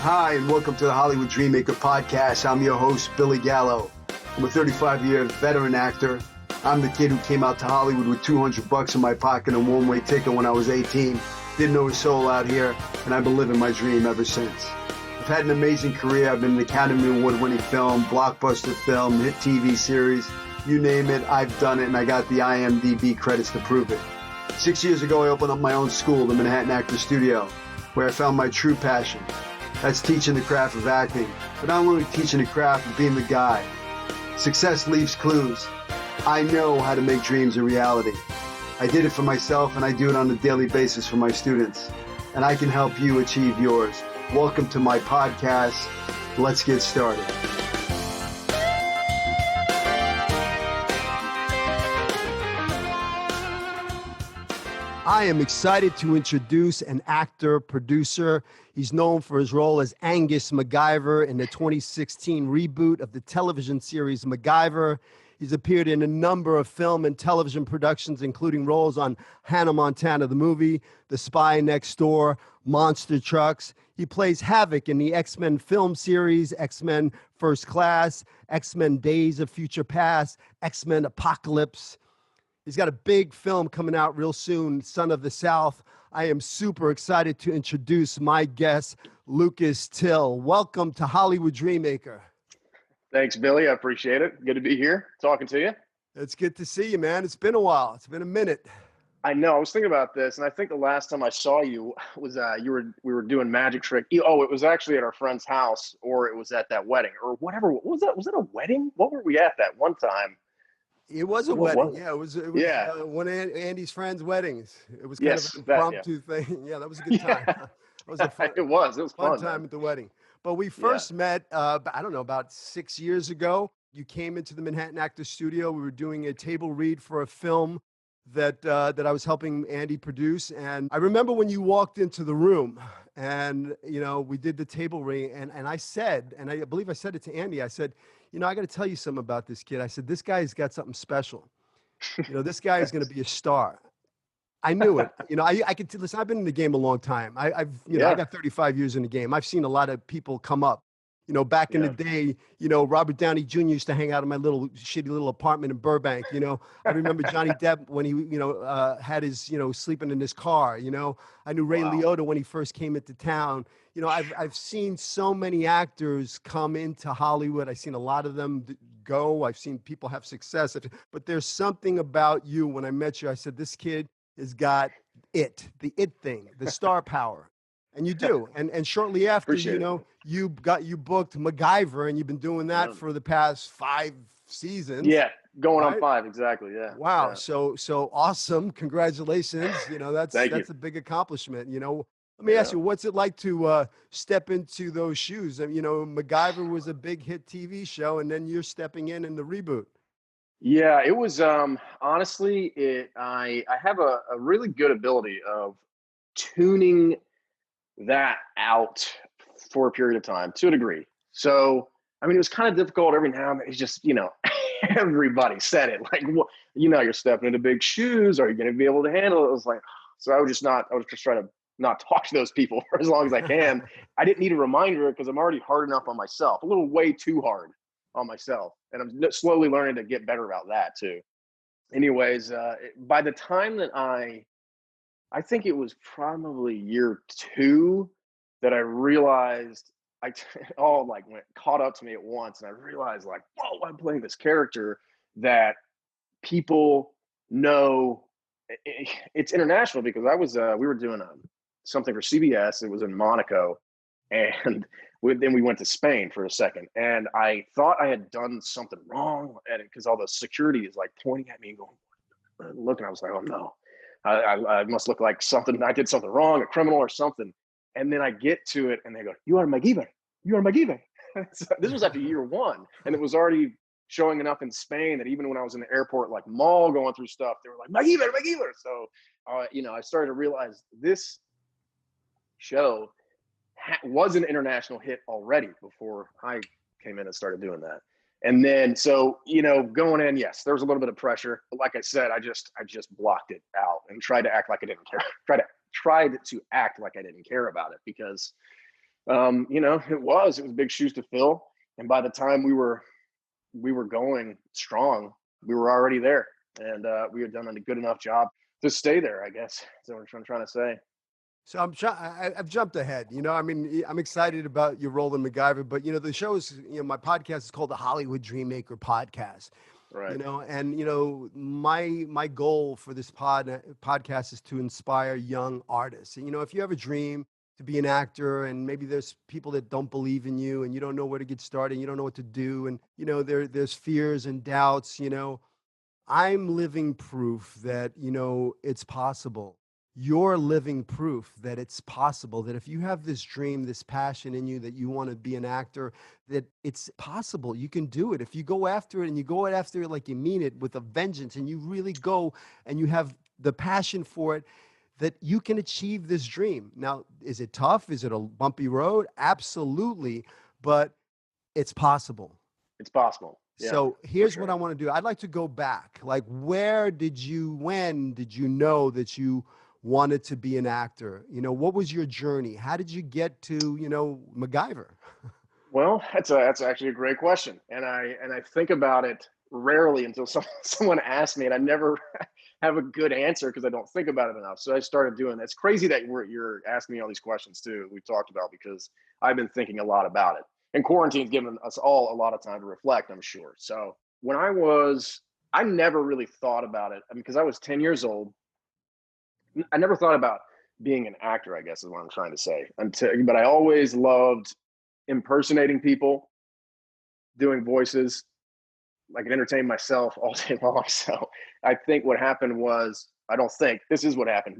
Hi, and welcome to the Hollywood Dreammaker podcast. I'm your host, Billy Gallo. I'm a 35-year veteran actor. I'm the kid who came out to Hollywood with $200 in my pocket and a one-way ticket when I was 18. Didn't know a soul out here, and I've been living my dream ever since. I've had an amazing career. I've been an Academy Award-winning film, blockbuster film, hit TV series. You name it, I've done it, and I got the IMDb credits to prove it. 6 years ago, I opened up my own school, the Manhattan Actor Studio, where I found my true passion. That's teaching the craft of acting, but not only teaching the craft of being the guy. Success leaves clues. I know how to make dreams a reality. I did it for myself, and I do it on a daily basis for my students. And I can help you achieve yours. Welcome to my podcast. Let's get started. I am excited to introduce an actor, producer. He's known for his role as Angus MacGyver in the 2016 reboot of the television series MacGyver. He's appeared in a number of film and television productions, including roles on Hannah Montana the movie, The Spy Next Door, Monster Trucks. He plays Havoc in the X-Men film series, X-Men First Class, X-Men Days of Future Past, X-Men Apocalypse. He's got a big film coming out real soon, Son of the South. I am super excited to introduce my guest, Lucas Till. Welcome to Hollywood Dreammaker. Thanks, Billy. I appreciate it. Good to be here talking to you. It's good to see you, man. It's been a while. It's been a minute. I know. I was thinking about this, and I think the last time I saw you was we were doing magic trick. Oh, it was actually at our friend's house, or it was at that wedding, or whatever. What was that? Was it a wedding? What were we at that one time? It was a wedding. Yeah, it was yeah. One of Andy's friends' weddings. It was kind of an impromptu thing. Yeah, that was a good time. Yeah. It was fun time at the wedding. But we first met, I don't know, about 6 years ago. You came into the Manhattan Actor Studio. We were doing a table read for a film that I was helping Andy produce. And I remember when you walked into the room and, we did the table read. And I said, and I believe I said it to Andy, I said, I got to tell you something about this kid. I said, this guy's got something special. This guy is going to be a star. I knew it. I could listen. I've been in the game a long time. I got 35 years in the game. I've seen a lot of people come up. Back in the day, Robert Downey Jr. used to hang out in my shitty little apartment in Burbank. I remember Johnny Depp when he, had his, sleeping in his car. I knew Ray Liotta when he first came into town. I've seen so many actors come into Hollywood. I've seen a lot of them go. I've seen people have success. But there's something about you. When I met you, I said, this kid has got the it thing, the star power. And you do. And shortly after, you booked MacGyver, and you've been doing that for the past 5 seasons. Yeah, going on 5, exactly. Yeah. Wow. Yeah. So awesome. Congratulations. That's a big accomplishment. Let me ask you, what's it like to step into those shoes? MacGyver was a big hit TV show, and then you're stepping in the reboot. Yeah, it was honestly, I have a really good ability of tuning that out for a period of time to a degree. So, it was kind of difficult every now and then. It's just, everybody said it like, you're stepping into big shoes. Are you going to be able to handle it? It was like, so I was just trying to not talk to those people for as long as I can. I didn't need a reminder because I'm already hard enough on myself, a little way too hard on myself. And I'm slowly learning to get better about that too. Anyways, by the time that I think it was probably year 2 that I realized all caught up to me at once. And I realized whoa, I'm playing this character that people know. It's international because we were doing something for CBS. It was in Monaco. And then we went to Spain for a second. And I thought I had done something wrong because all the security is pointing at me and going, looking. I was like, oh no. I must look like something. I did something wrong, a criminal or something. And then I get to it and they go, you are MacGyver. You are MacGyver. So this was after year 1. And it was already showing enough in Spain that even when I was in the airport, mall going through stuff, they were like, MacGyver, MacGyver. So, I started to realize this show was an international hit already before I came in and started doing that. And then, so, going in, yes, there was a little bit of pressure, but like I said, I just blocked it out and tried to act like I didn't care. Tried to act like I didn't care about it because, it was big shoes to fill. And by the time we were going strong, we were already there, and we had done a good enough job to stay there, I guess. That's what I'm trying to say. So I've jumped ahead. I mean, I'm excited about your role in MacGyver, but the show is, my podcast is called the Hollywood Dreammaker Podcast. Right. And my goal for this podcast is to inspire young artists. And if you have a dream to be an actor, and maybe there's people that don't believe in you, and you don't know where to get started, and you don't know what to do, and there's fears and doubts. I'm living proof that, it's possible. You're living proof that it's possible, that if you have this dream, this passion in you that you want to be an actor, that it's possible. You can do it. If you go after it and you go after it like you mean it with a vengeance, and you really go and you have the passion for it, that you can achieve this dream. Now, is it tough? Is it a bumpy road? Absolutely. But it's possible. It's possible. Yeah, So for here's what I sure. want to do. I'd like to go back. Like, when did you know that you wanted to be an actor? What was your journey? How did you get to, MacGyver? Well, that's actually a great question, and I think about it rarely until someone asks me, and I never have a good answer because I don't think about it enough. So I started doing that. It's crazy that you're asking me all these questions too. We talked about, because I've been thinking a lot about it, and quarantine's given us all a lot of time to reflect, I'm sure. So when I never really thought about it. I mean, because I was 10 years old, I never thought about being an actor, I guess is what I'm trying to say. But I always loved impersonating people, doing voices. I could entertain myself all day long. So I think what happened was, I don't think this is what happened.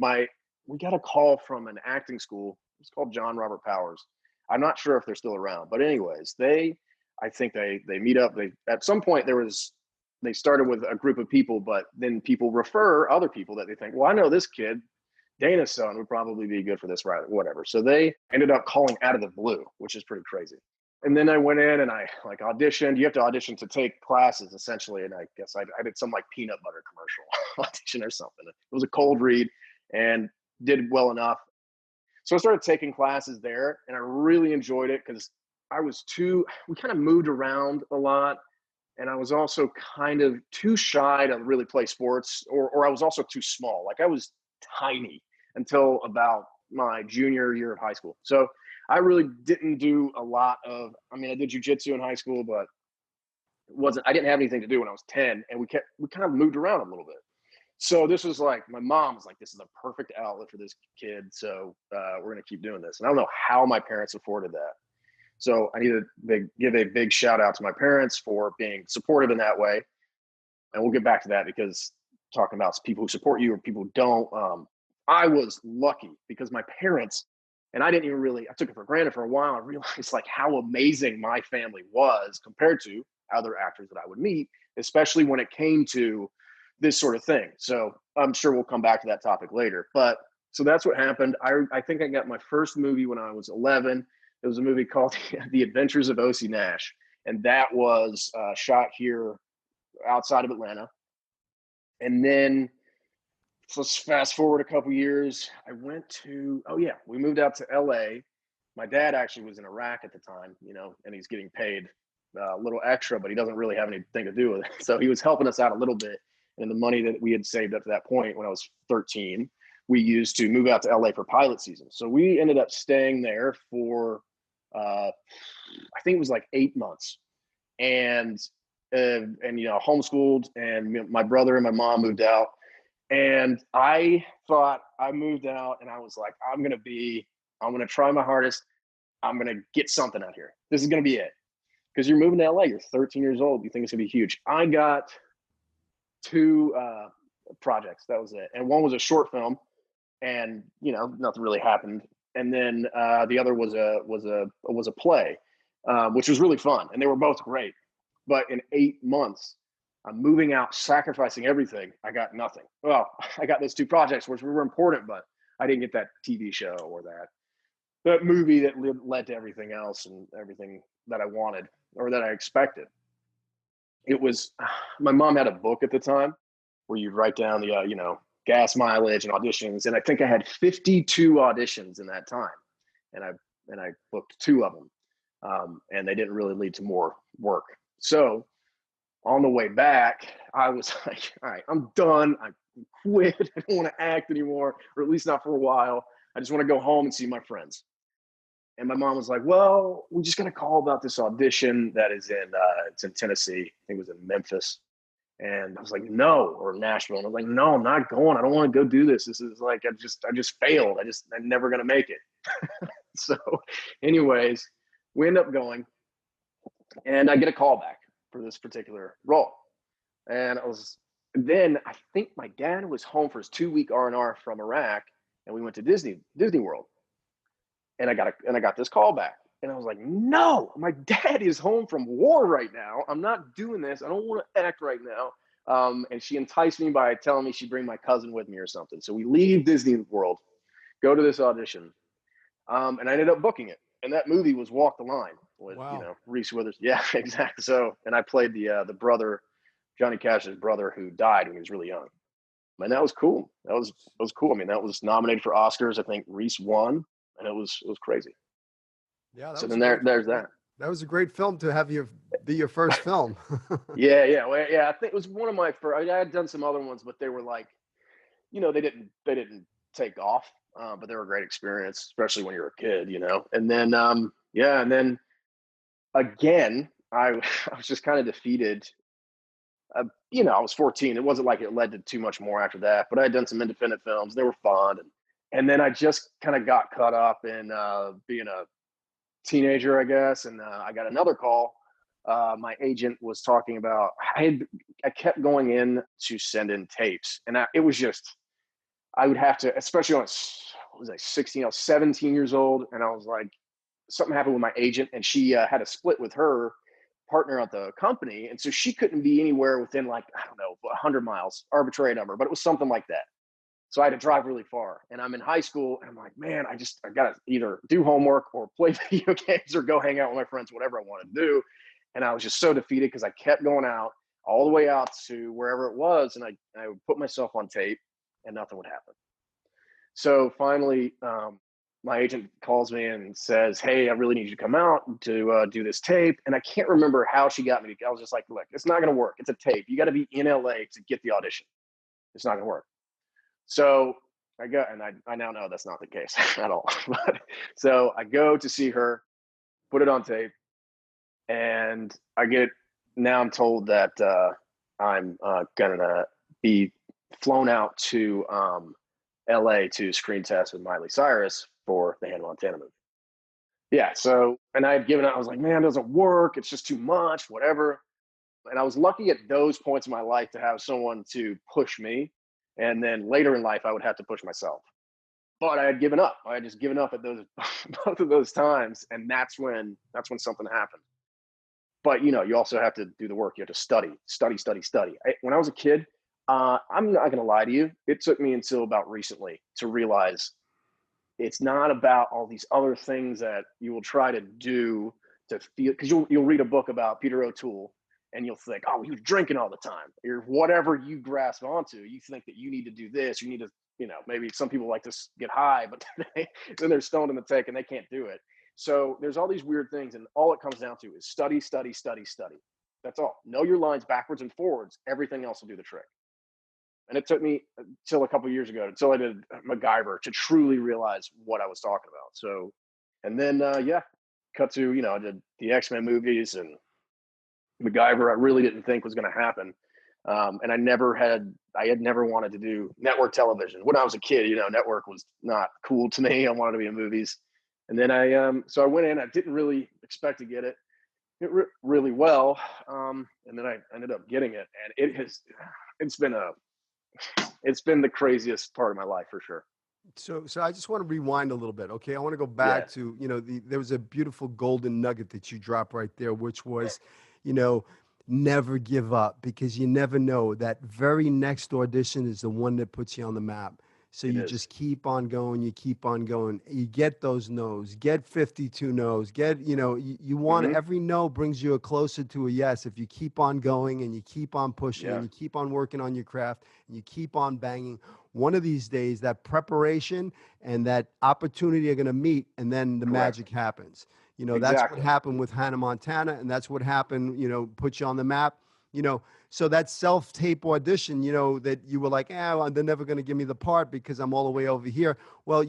We got a call from an acting school. It's called John Robert Powers. I'm not sure if they're still around, but anyways, I think they meet up. At some point they started with a group of people, but then people refer other people that they think, well, I know this kid, Dana's son would probably be good for this, right? Whatever. So they ended up calling out of the blue, which is pretty crazy. And then I went in and I like auditioned. You have to audition to take classes essentially. And I guess I did some like peanut butter commercial audition or something. It was a cold read and did well enough. So I started taking classes there, and I really enjoyed it because we kind of moved around a lot. And I was also kind of too shy to really play sports, or I was also too small. Like I was tiny until about my junior year of high school. So I really didn't do a lot of, I mean, I did jujitsu in high school, but I didn't have anything to do when I was 10, and we kind of moved around a little bit. So this was like, my mom was like, this is a perfect outlet for this kid. So we're going to keep doing this. And I don't know how my parents afforded that. So I need to give a big shout out to my parents for being supportive in that way. And we'll get back to that, because talking about people who support you or people who don't, I was lucky because my parents, and I took it for granted for a while. I realized like how amazing my family was compared to other actors that I would meet, especially when it came to this sort of thing. So I'm sure we'll come back to that topic later. But so that's what happened. I think I got my first movie when I was 11. It was a movie called The Adventures of O.C. Nash. And that was shot here outside of Atlanta. And then let's fast forward a couple years. We moved out to LA. My dad actually was in Iraq at the time, and he's getting paid a little extra, but he doesn't really have anything to do with it. So he was helping us out a little bit. And the money that we had saved up to that point when I was 13, we used to move out to LA for pilot season. So we ended up staying there for, I think it was like 8 months. And homeschooled, and my brother and my mom moved out. And I thought, I moved out and I was like, I'm going to try my hardest. I'm going to get something out here. This is going to be it. Because you're moving to LA, you're 13 years old. You think it's going to be huge. I got 2 projects. That was it. And one was a short film, and, nothing really happened. And then the other was a play, which was really fun. And they were both great. But in 8 months, I'm moving out, sacrificing everything. I got nothing. Well, I got those 2 projects, which were important, but I didn't get that TV show or that movie that led to everything else and everything that I wanted or that I expected. It was my mom had a book at the time where you'd write down the gas mileage and auditions, and I think I had 52 auditions in that time, and I booked two of them, and they didn't really lead to more work. So on the way back, I was like, all right, I'm done. I quit. I don't want to act anymore, or at least not for a while. I just want to go home and see my friends. And my mom was like, well, we just got a call about this audition that is it's in Tennessee. I think it was in Memphis. And I was like, no, or Nashville. And I was like, no, I'm not going. I don't want to go do this. This is like, I just failed. I'm never going to make it. So anyways, we end up going, and I get a call back for this particular role. And then I think my dad was home for his 2-week R&R from Iraq, and we went to Disney World. And I got this call back. And I was like, no, my dad is home from war right now. I'm not doing this. I don't want to act right now. And she enticed me by telling me she'd bring my cousin with me or something. So we leave Disney World, go to this audition, and I ended up booking it. And that movie was Walk the Line with Wow. Reese Withers. Yeah, exactly. So, and I played the brother, Johnny Cash's brother, who died when he was really young. And that was cool. That was cool. I mean, that was nominated for Oscars. I think Reese won, and it was crazy. Yeah, that So was then a great. there's that. That was a great film to have be your first film. Yeah. Well, yeah, I think it was one of my first. I had done some other ones, but they were like, they didn't take off, but they were a great experience, especially when you're a kid. And then and then again, I was just kind of defeated. I was 14. It wasn't like it led to too much more after that, but I had done some independent films. They were fun, and then I just kind of got caught up in being a teenager, I guess, and I got another call. My agent was talking about I kept going in to send in tapes, and it was just I would have to, especially when what was I 16, I was 17 years old, and I was like, something happened with my agent, and she had a split with her partner at the company, and so she couldn't be anywhere within, like, I don't know, 100 miles, arbitrary number, but it was something like that. So I had to drive really far, and I'm in high school, and I'm like, man, I gotta either do homework or play video games or go hang out with my friends, whatever I want to do. And I was just so defeated because I kept going out all the way out to wherever it was, and I would put myself on tape, and nothing would happen. So finally, my agent calls me and says, hey, I really need you to come out to do this tape. And I can't remember how she got me. I was just like, look, it's not going to work. It's a tape. You got to be in LA to get the audition. It's not going to work. So I go, and I now know that's not the case at all. So I go to see her, put it on tape, and now I'm told that I'm going to be flown out to LA to screen test with Miley Cyrus for the Hannah Montana movie. Yeah. So, and I had given up, I was like, man, it doesn't work. It's just too much, whatever. And I was lucky at those points in my life to have someone to push me. And then later in life, I would have to push myself. But I had given up. I had just given up at those both of those times. And that's when something happened. But you also have to do the work. You have to study. When I was a kid, I'm not going to lie to you. It took me until about recently to realize it's not about all these other things that you will try to do to feel, because you'll read a book about Peter O'Toole and you'll think, oh, he was drinking all the time, or whatever you grasp onto. You think that you need to do this, you need to, maybe some people like to get high, but then they're stoned in the tank and they can't do it. So there's all these weird things, and all it comes down to is study. That's all. Know your lines backwards and forwards. Everything else will do the trick. And it took me until a couple of years ago, until I did MacGyver, to truly realize what I was talking about. So, and then, cut to, I did the X-Men movies, and MacGyver I really didn't think was going to happen. And I had never wanted to do network television. When I was a kid, network was not cool to me. I wanted to be in movies. And then so I went in, I didn't really expect to get it. Really well. And then I ended up getting it, and it's been the craziest part of my life for sure. So I just want to rewind a little bit. Okay. I want to go Yeah. back to, there was a beautiful golden nugget that you dropped right there, which was, you know, never give up, because you never know, that very next audition is the one that puts you on the map. So It you is. just keep on going, you keep on going. You get those no's, get 52 no's, you want Hmm. every no brings you a closer to a yes if you keep on going and you keep on pushing and Yeah. you keep on working on your craft and you keep on banging. One of these days, that preparation and that opportunity are going to meet, and then the Correct. magic happens. That's what Exactly. happened with Hannah Montana, and that's what happened, put you on the map. You know, so that self-tape audition, that you were like, well, they're never going to give me the part because I'm all the way over here. Well,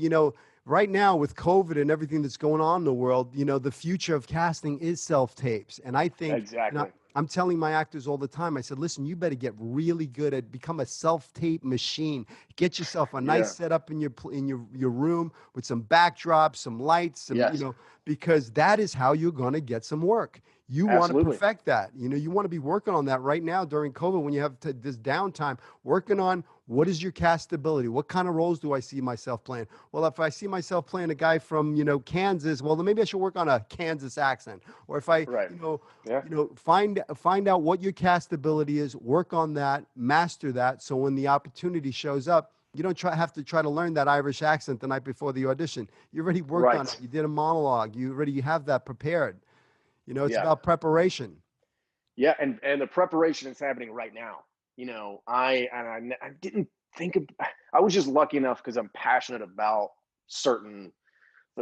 right now with COVID and everything that's going on in the world, the future of casting is self-tapes. And I think, Exactly. I'm telling my actors all the time, I said, listen, you better get really good at become a self-tape machine. Get yourself a nice Yeah. setup in your room with some backdrops, some lights, Yes. because that is how you're going to get some work. You want to Absolutely. perfect that. You want to be working on that right now during COVID when you have this downtime, working on what is your castability? What kind of roles do I see myself playing? Well, if I see myself playing a guy from, Kansas, well, then maybe I should work on a Kansas accent. Or if I, Right. Yeah. find out what your castability is, work on that, master that. So when the opportunity shows up, you don't have to try to learn that Irish accent the night before the audition. You already worked on it. Right. You did a monologue. You already have that prepared. It's Yeah. about preparation. Yeah. And the preparation is happening right now. I didn't think of, I was just lucky enough because I'm passionate about certain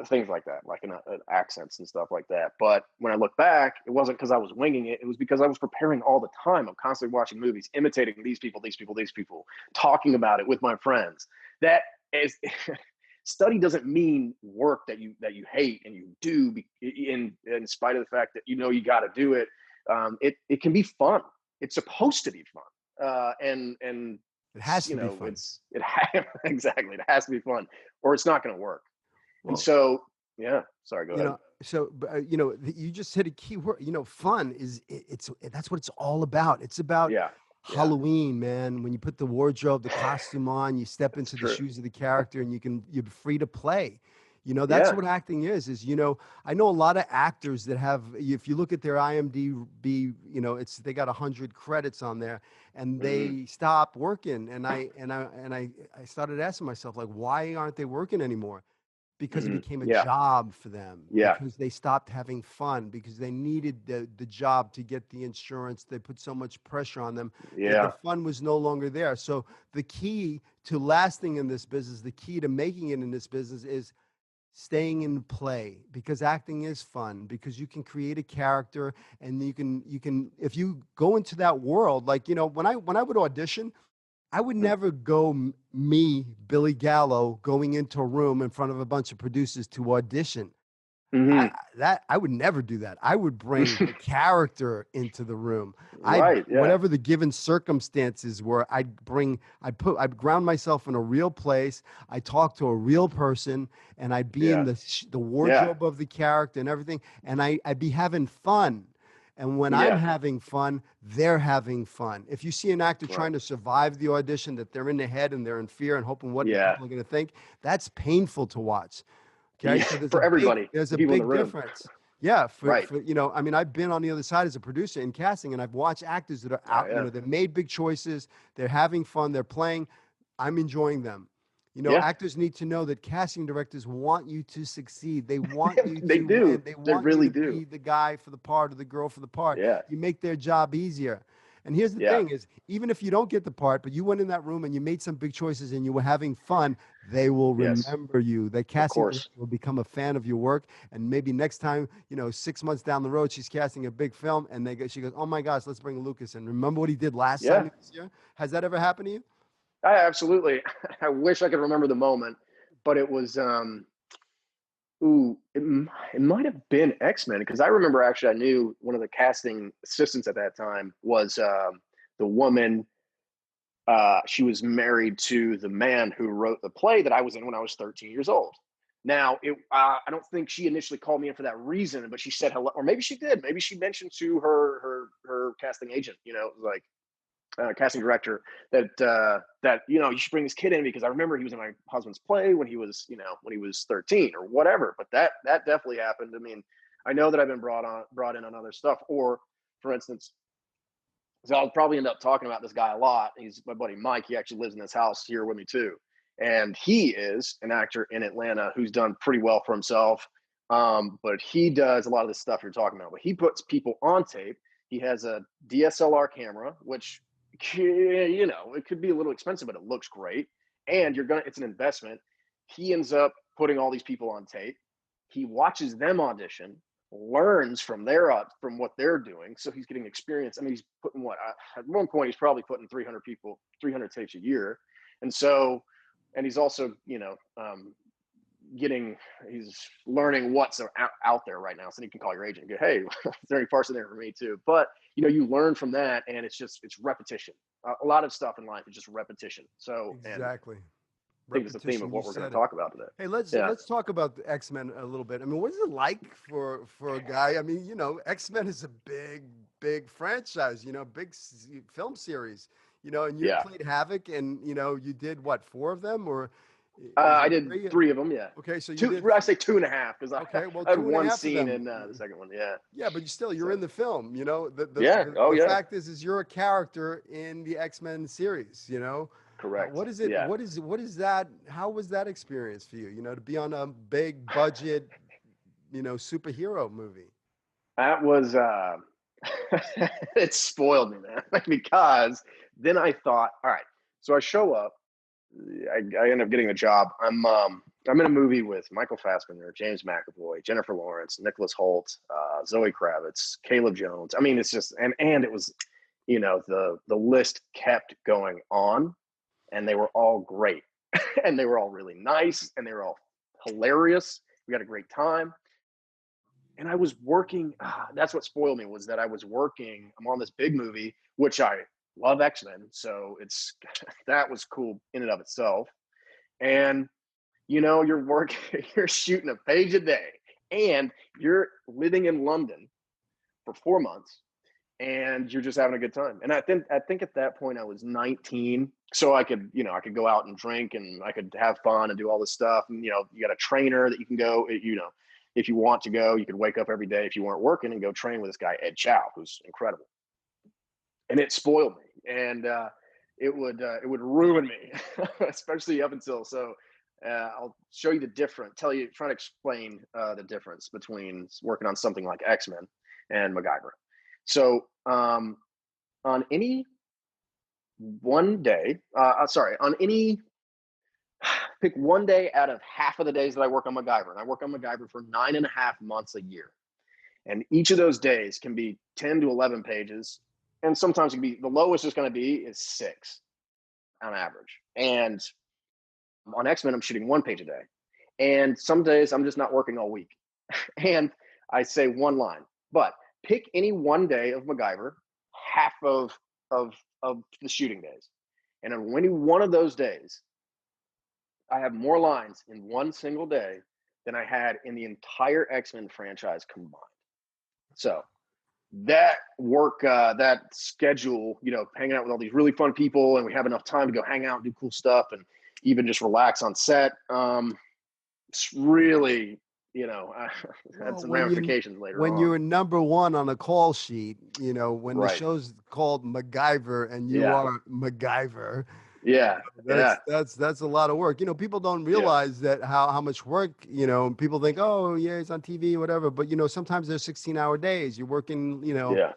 things like that, like accents and stuff like that. But when I look back, it wasn't because I was winging it. It was because I was preparing all the time. I'm constantly watching movies, imitating these people, talking about it with my friends. That is, study doesn't mean work that you hate and you do in spite of the fact that you got to do it. It can be fun. It's supposed to be fun. And It has to be fun. exactly, it has to be fun, or it's not going to work. And Well, so, yeah, sorry, go ahead. you just hit a key word. Fun it's that's what it's all about. It's about Yeah, yeah, Halloween, man. When you put the wardrobe, the costume on, you step that's into the true. shoes of the character, and you're free to play. That's Yeah. what acting is. I know a lot of actors that have, if you look at their IMDb, they got 100 credits on there, and Hmm. they stop working. And I started asking myself, like, why aren't they working anymore? Because it Hmm. became a Yeah, job for them, yeah, because they stopped having fun, because they needed the job to get the insurance. They put so much pressure on them that the yeah. fun was no longer there. So the key to lasting in this business, the key to making it in this business, is staying in play, because acting is fun, because you can create a character, and you can if you go into that world, like, when I would audition, I would never go me, Billy Gallo, going into a room in front of a bunch of producers to audition. Hmm. I would never do that. I would bring the character into the room. I Right. Yeah. Whatever the given circumstances were, I'd ground myself in a real place. I talk to a real person, and I'd be in Yeah. the Yeah. wardrobe of the character and everything, and I'd be having fun. And when I'm Yeah. having fun, they're having fun. If you see an actor Right. trying to survive the audition, that they're in their head and they're in fear and hoping what Yeah. people are going to think, that's painful to watch. Okay, Yeah. so For everybody, there's the a people in the big room. difference. Yeah, Right. I mean, I've been on the other side as a producer in casting, and I've watched actors that are Oh out. yeah. They've made big choices. They're having fun. They're playing. I'm enjoying them. Yeah. Actors need to know that casting directors want you to succeed. They want you They to do. win. They They want you really to do. be the guy for the part or the girl for the part. Yeah. You make their job easier. And here's the Yeah. thing is, even if you don't get the part, but you went in that room and you made some big choices and you were having fun, they will Yes. remember you. That Of casting director course. will become a fan of your work. And maybe next time, 6 months down the road, she's casting a big film, and she goes, "Oh my gosh, let's bring Lucas in. Remember what he did last time Yeah. he was here?" Has that ever happened to you? I absolutely. I wish I could remember the moment, but it was ooh, it might have been X-Men, because I remember actually I knew one of the casting assistants at that time was the woman. She was married to the man who wrote the play that I was in when I was 13 years old. Now, I don't think she initially called me in for that reason, but she said hello, or maybe she did. Maybe she mentioned to her casting agent, like casting director, that you should bring this kid in because I remember he was in my husband's play when he was 13 or whatever. But that definitely happened. I mean, I know that I've been brought in on other stuff. Or, for instance, so I'll probably end up talking about this guy a lot. He's my buddy Mike. He actually lives in this house here with me too. and he is an actor in Atlanta who's done pretty well for himself. But he does a lot of the stuff you're talking about. But he puts people on tape. He has a DSLR camera, which, you know, it could be a little expensive, but it looks great. And it's an investment. He ends up putting all these people on tape. He watches them audition, learns from what they're doing. So he's getting experience. I mean, he's putting at one point, he's probably putting 300 tapes a year. And so, and he's also, you know, he's learning what's out there right now. So you can call your agent and go, hey, is there any parts in there for me too? But, you know, you learn from that, and it's repetition. A lot of stuff in life is just repetition. So exactly. I think it's the theme of what we're going to talk about today. Hey, let's talk about the X-Men a little bit. I mean, what is it like for a guy? I mean, you know, X-Men is a big franchise, you know, big film series, you know, and you played Havoc, and, you know, you did what, 4 of them, or I did 3 of them. Yeah. Okay, so I say 2.5 because I had one scene in the second one. Yeah. Yeah, but you're in the film. You know, the fact is you're a character in the X-Men series. You know. Correct. What is it? Yeah. What is that? How was that experience for you? You know, to be on a big budget, you know, superhero movie. That was it spoiled me, man. Because then I thought, all right, so I show up. I end up getting the job. I'm in a movie with Michael Fassbender, James McAvoy, Jennifer Lawrence, Nicholas Hoult, Zoe Kravitz, Caleb Jones. I mean, it's just and it was, you know, the list kept going on, and they were all great, and they were all really nice, and they were all hilarious. We had a great time, and I was working. That's what spoiled me, was that I was working. I'm on this big movie, which I love X-Men, so that was cool in and of itself. And you know, you're shooting a page a day, and you're living in London for 4 months, and you're just having a good time. And I think at that point I was 19, so I could go out and drink, and I could have fun and do all this stuff. And you know, you got a trainer that you can go, you know, if you want to go, you could wake up every day if you weren't working and go train with this guy Ed Chow, who's incredible. And it spoiled me, and it would ruin me, especially up until so. I'll show you try to explain the difference between working on something like X-Men and MacGyver. So on any one day, pick one day out of half of the days that I work on MacGyver, and I work on MacGyver for 9.5 months a year, and each of those days can be 10 to 11 pages. And sometimes it can be, the lowest it's going to be is 6 on average. And on X-Men, I'm shooting 1 page a day. And some days I'm just not working all week. And I say 1 line. But pick any one day of MacGyver, half of the shooting days. And on any one of those days, I have more lines in one single day than I had in the entire X-Men franchise combined. So that work, that schedule, you know, hanging out with all these really fun people, and we have enough time to go hang out and do cool stuff and even just relax on set. It's really, you know, had some ramifications later on. When you're number 1 on a call sheet, you know, when the show's called MacGyver and you are MacGyver. Yeah. That's a lot of work. You know, people don't realize that how much work, you know, people think, oh yeah, it's on TV, whatever. But you know, sometimes there's 16-hour days. You're working, you know,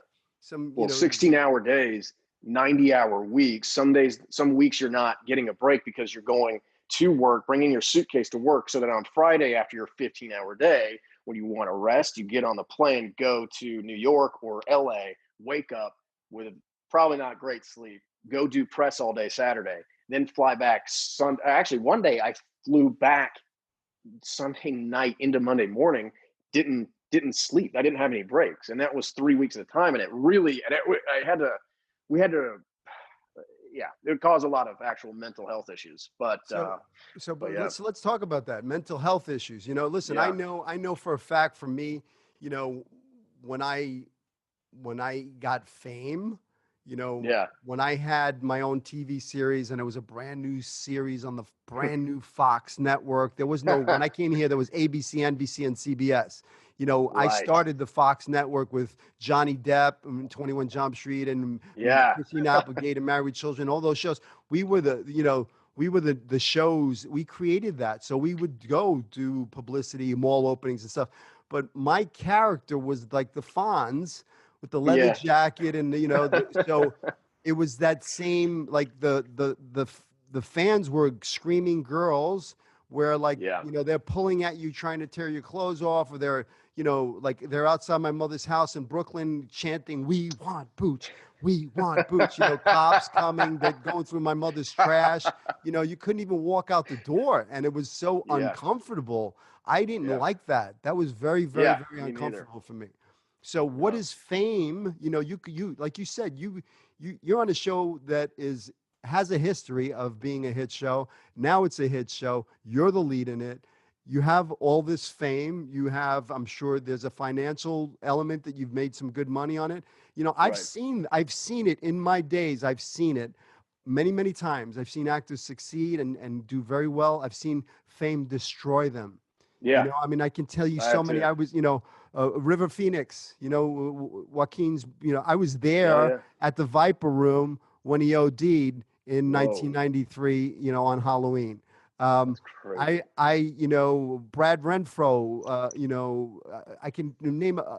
16-hour days, 90-hour weeks. Some weeks you're not getting a break because you're going to work, bringing your suitcase to work, so that on Friday after your 15-hour day, when you want to rest, you get on the plane, go to New York or LA, wake up with probably not great sleep, go do press all day Saturday, then fly back Sunday. Actually, one day I flew back Sunday night into Monday morning, didn't sleep. I didn't have any breaks, and that was 3 weeks at a time. And it caused a lot of actual mental health issues. But let's talk about that, mental health issues. You know, listen, I know for a fact, for me, you know, when I got fame, you know, when I had my own TV series, and it was a brand new series on the brand new Fox network. There was no, when I came here, there was ABC, NBC, and CBS. You know, I started the Fox network with Johnny Depp and 21 Jump Street and Christine Applegate and Married Children, all those shows. We were the we were the shows. We created that, so we would go do publicity, mall openings and stuff. But my character was like the Fonz with the leather Yeah. jacket and so it was that same like the fans were screaming girls where like Yeah. they're pulling at you trying to tear your clothes off, or they're like they're outside my mother's house in Brooklyn chanting, "We want Booch, we want Booch." Cops coming, they're going through my mother's trash. You couldn't even walk out the door, and it was so Yeah. uncomfortable. I didn't Yeah. like that. That was very, very, Yeah. very Me neither. uncomfortable for me. So, what No. is fame? You like you said, you're on a show that has a history of being a hit show. Now it's a hit show. You're the lead in it. You have all this fame. You have, I'm sure there's a financial element that you've made some good money on it. Right. I've seen it in my days. I've seen it many, many times. I've seen actors succeed and do very well. I've seen fame destroy them. Yeah. I mean, I can tell you I so have many. too. I was, River Phoenix, Joaquin's, I was Yeah. there Yeah. at the Viper Room when he OD'd in Whoa. 1993, on Halloween. Um, That's crazy. Brad Renfro, I can name Yeah.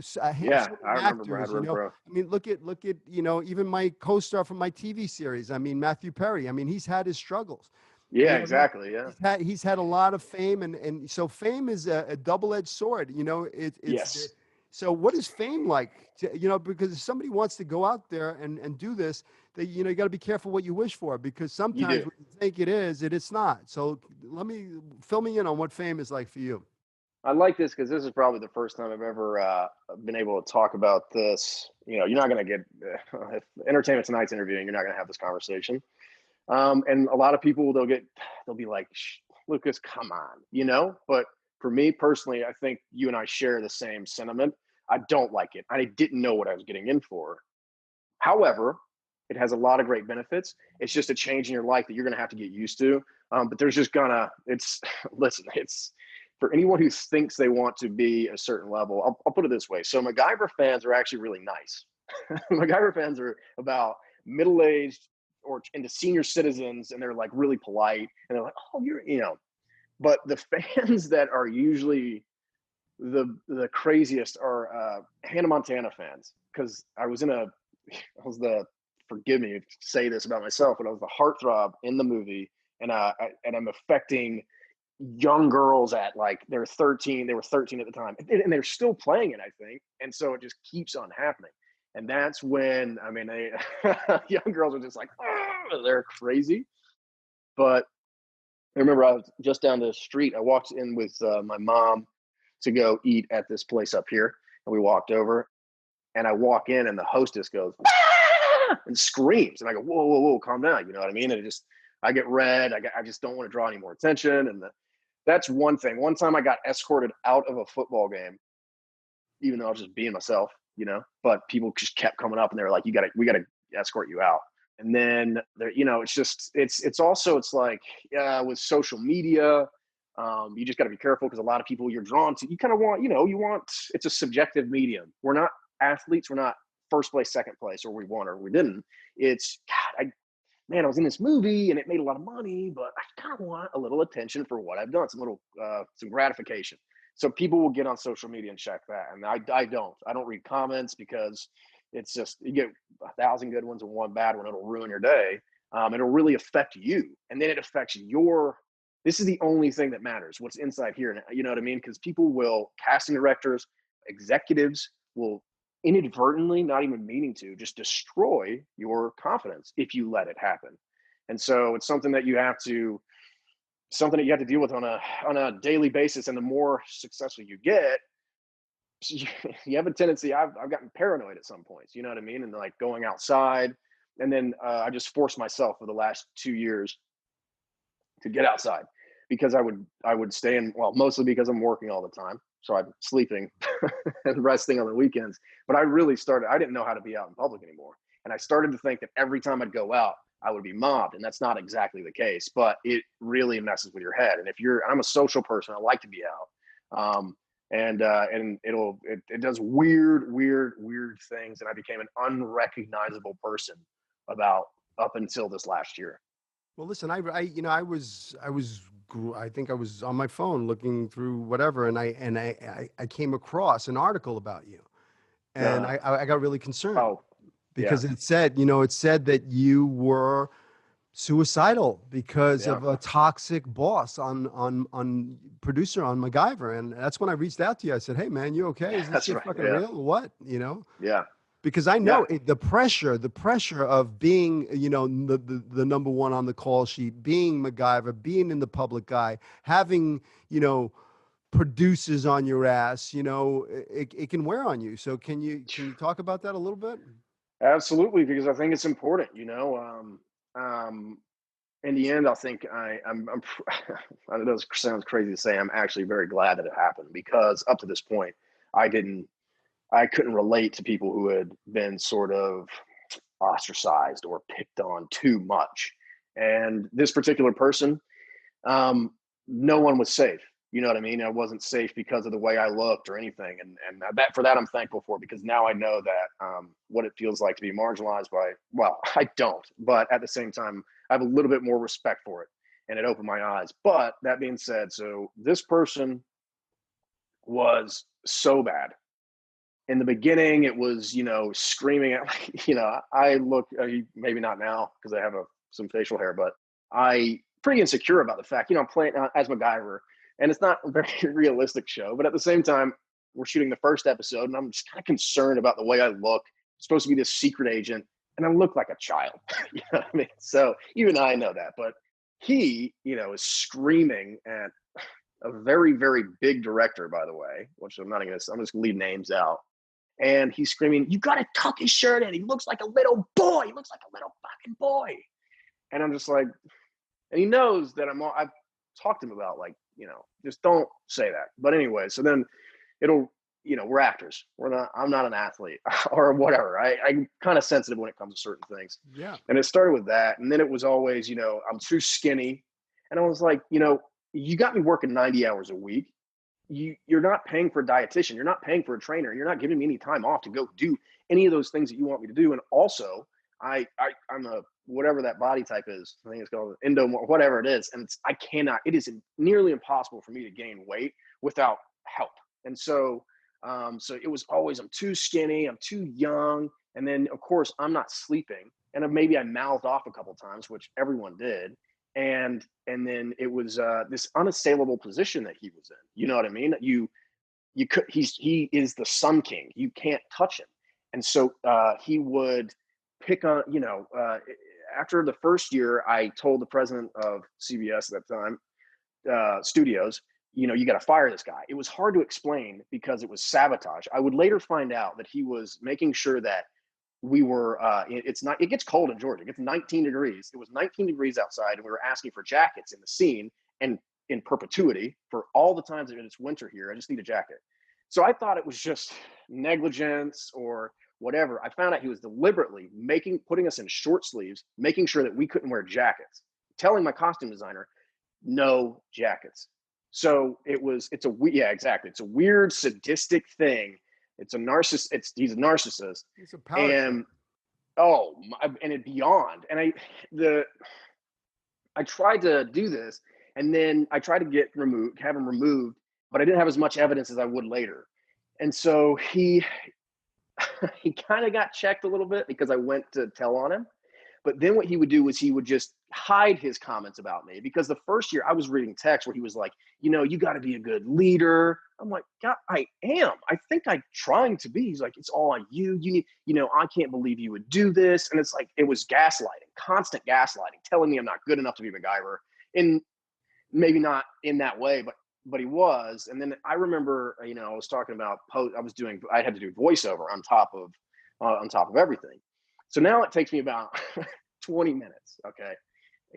so I many remember Brad actors. Renfro. I mean, look at, even my co-star from my TV series. I mean, Matthew Perry. I mean, he's had his struggles. Yeah. Exactly. Yeah. He's had a lot of fame, and so fame is a double-edged sword. Yes. So what is fame like? Because if somebody wants to go out there and do this, you got to be careful what you wish for, because You sometimes do. what you think it's not. So fill me in on what fame is like for you. I like this because this is probably the first time I've ever been able to talk about this. You're not going to get if Entertainment Tonight's interviewing. You're not going to have this conversation. And a lot of people they'll be like, Lucas, come on, But for me personally, I think you and I share the same sentiment. I don't like it. I didn't know what I was getting in for. However, it has a lot of great benefits. It's just a change in your life that you're going to have to get used to. But there's just it's listen, it's for anyone who thinks they want to be a certain level. I'll put it this way. So MacGyver fans are actually really nice. MacGyver fans are about middle-aged or into senior citizens, and they're like really polite, and they're like, "Oh, But the fans that are usually the craziest are Hannah Montana fans, because I was the forgive me to say this about myself, but I was the heartthrob in the movie, and I'm affecting young girls at like they're 13. They were 13 at the time, and they're still playing it, I think, and so it just keeps on happening. And that's when young girls are just like, "Ah," they're crazy. But I remember I was just down the street. I walked in with my mom to go eat at this place up here, and we walked over, and I walk in, and the hostess goes "Ah!" and screams, and I go, "Whoa, whoa, whoa, calm down!" You know what I mean? And I get red. I just don't want to draw any more attention, and that's one thing. One time I got escorted out of a football game, even though I was just being myself, but people just kept coming up, and they were like, we gotta escort you out. And then there, it's also, it's like, with social media, you just got to be careful, because a lot of people you're drawn to, you kind of want, it's a subjective medium. We're not athletes. We're not first place, second place, or we won or we didn't. It's God, I was in this movie and it made a lot of money, but I kind of want a little attention for what I've done, some gratification. So people will get on social media and check that, and I don't read comments, because it's just, you get 1,000 good ones and one bad one, it'll ruin your day. It'll really affect you, and then it affects your. This is the only thing that matters. What's inside here, you know what I mean? Because casting directors, executives will inadvertently, not even meaning to, just destroy your confidence if you let it happen. And so it's something that you have to deal with on a daily basis. And the more successful you get, you have a tendency. I've gotten paranoid at some points, you know what I mean? And like going outside, and then I just forced myself for the last 2 years to get outside, because I would stay in, well, mostly because I'm working all the time, so I'm sleeping and resting on the weekends. But I didn't know how to be out in public anymore, and I started to think that every time I'd go out, I would be mobbed, and that's not exactly the case, but it really messes with your head. And I'm a social person, I like to be out, and it does weird things, and I became an unrecognizable person about up until this last year. Well, listen, you know, I think I was on my phone looking through whatever, and I came across an article about you, and Uh, I got really concerned oh, yeah, because it said, you know, it said that you were suicidal because yeah, of a toxic boss on producer on MacGyver, and that's when I reached out to you. I said, "Hey, man, you okay? Is this that's shit right. fucking Yeah, real or what?" You know, yeah, because I yeah. know the pressure of being, you know, the number one on the call sheet, being MacGyver, being in the public eye, having, you know, producers on your ass, you know, it can wear on you. So can you talk about that a little bit? Absolutely, because I think it's important. In the end, I think I know it sounds crazy to say. I'm actually very glad that it happened because up to this point, I didn't, I couldn't relate to people who had been sort of ostracized or picked on too much. And this particular person, um, no one was safe. You know what I mean? I wasn't safe because of the way I looked or anything, and that for that I'm thankful for because now I know that what it feels like to be marginalized by. Well, I don't, but at the same time, I have a little bit more respect for it, and it opened my eyes. But that being said, so this person was so bad in the beginning. It was screaming at I look maybe not now because I have some facial hair, but I pretty insecure about the fact I'm playing as MacGyver, and it's not a very realistic show, but at the same time we're shooting the first episode and I'm just kind of concerned about the way I look. I'm supposed to be this secret agent and I look like a child. You know what I mean? So even I know that, but he is screaming at a very, very big director, by the way, which I'm just gonna leave names out, and he's screaming, "You got to tuck his shirt in. He looks like a little boy. He looks like a little fucking boy." And I'm just like, and he knows that I've talked to him about just don't say that. But anyway, so then it'll, we're actors. We're not. I'm not an athlete or whatever. I'm kind of sensitive when it comes to certain things. Yeah. And it started with that, and then it was always, I'm too skinny, and I was like, you got me working 90 hours a week. You're not paying for a dietitian, you're not paying for a trainer, you're not giving me any time off to go do any of those things that you want me to do. And also I'm a whatever that body type is, I think it's called endo, whatever it is, and it is nearly impossible for me to gain weight without help. And so it was always, I'm too skinny, I'm too young, and then of course I'm not sleeping, and maybe I mouthed off a couple times, which everyone did. And then it was this unassailable position that he was in. You know what I mean? He is the Sun King. You can't touch him. And so he would pick on, after the first year, I told the president of CBS at that time, studios, you got to fire this guy. It was hard to explain because it was sabotage. I would later find out that he was making sure that we were it gets cold in Georgia. It gets 19 degrees. It was 19 degrees outside, and we were asking for jackets in the scene and in perpetuity for all the times that it's winter here. I just need a jacket. So I thought it was just negligence or whatever. I found out he was deliberately putting us in short sleeves, making sure that we couldn't wear jackets, telling my costume designer no jackets. So yeah, exactly. It's a weird sadistic thing. It's a narcissist. He's a narcissist. It's a power trip. And and it beyond. And I tried to do this, and then I tried to have him removed, but I didn't have as much evidence as I would later. And so he kind of got checked a little bit because I went to tell on him. But then what he would do was he would just hide his comments about me, because the first year I was reading text where he was like, you got to be a good leader. I'm like, God, I am. I think I'm trying to be. He's like, it's all on you. You need, I can't believe you would do this. And it's like, it was gaslighting, constant gaslighting, telling me I'm not good enough to be MacGyver. And maybe not in that way, but he was. And then I remember, I was talking about I had to do voiceover on top of everything. So now it takes me about 20 minutes. Okay.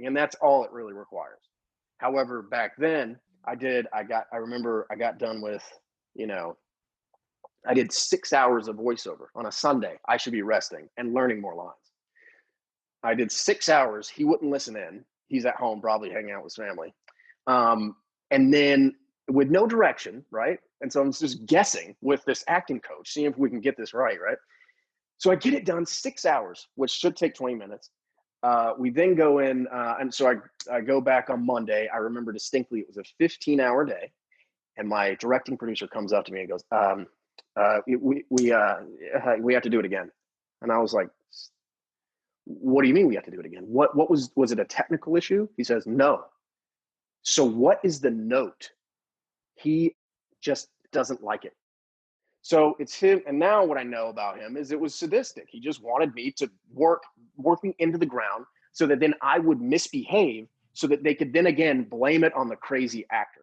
And that's all it really requires. However, back then I remember I got done with, I did 6 hours of voiceover on a Sunday. I should be resting and learning more lines. I did 6 hours. He wouldn't listen in. He's at home, probably hanging out with his family. And then with no direction, right? And so I'm just guessing with this acting coach, seeing if we can get this right, right? So I get it done 6 hours, which should take 20 minutes. We then go in, and so I go back on Monday. I remember distinctly it was a 15-hour day, and my directing producer comes up to me and goes, we have to do it again. And I was like, what do you mean we have to do it again? What was it a technical issue? He says, no. So what is the note? He just doesn't like it. So it's him. And now what I know about him is it was sadistic. He just wanted me to working into the ground so that then I would misbehave so that they could then again blame it on the crazy actor.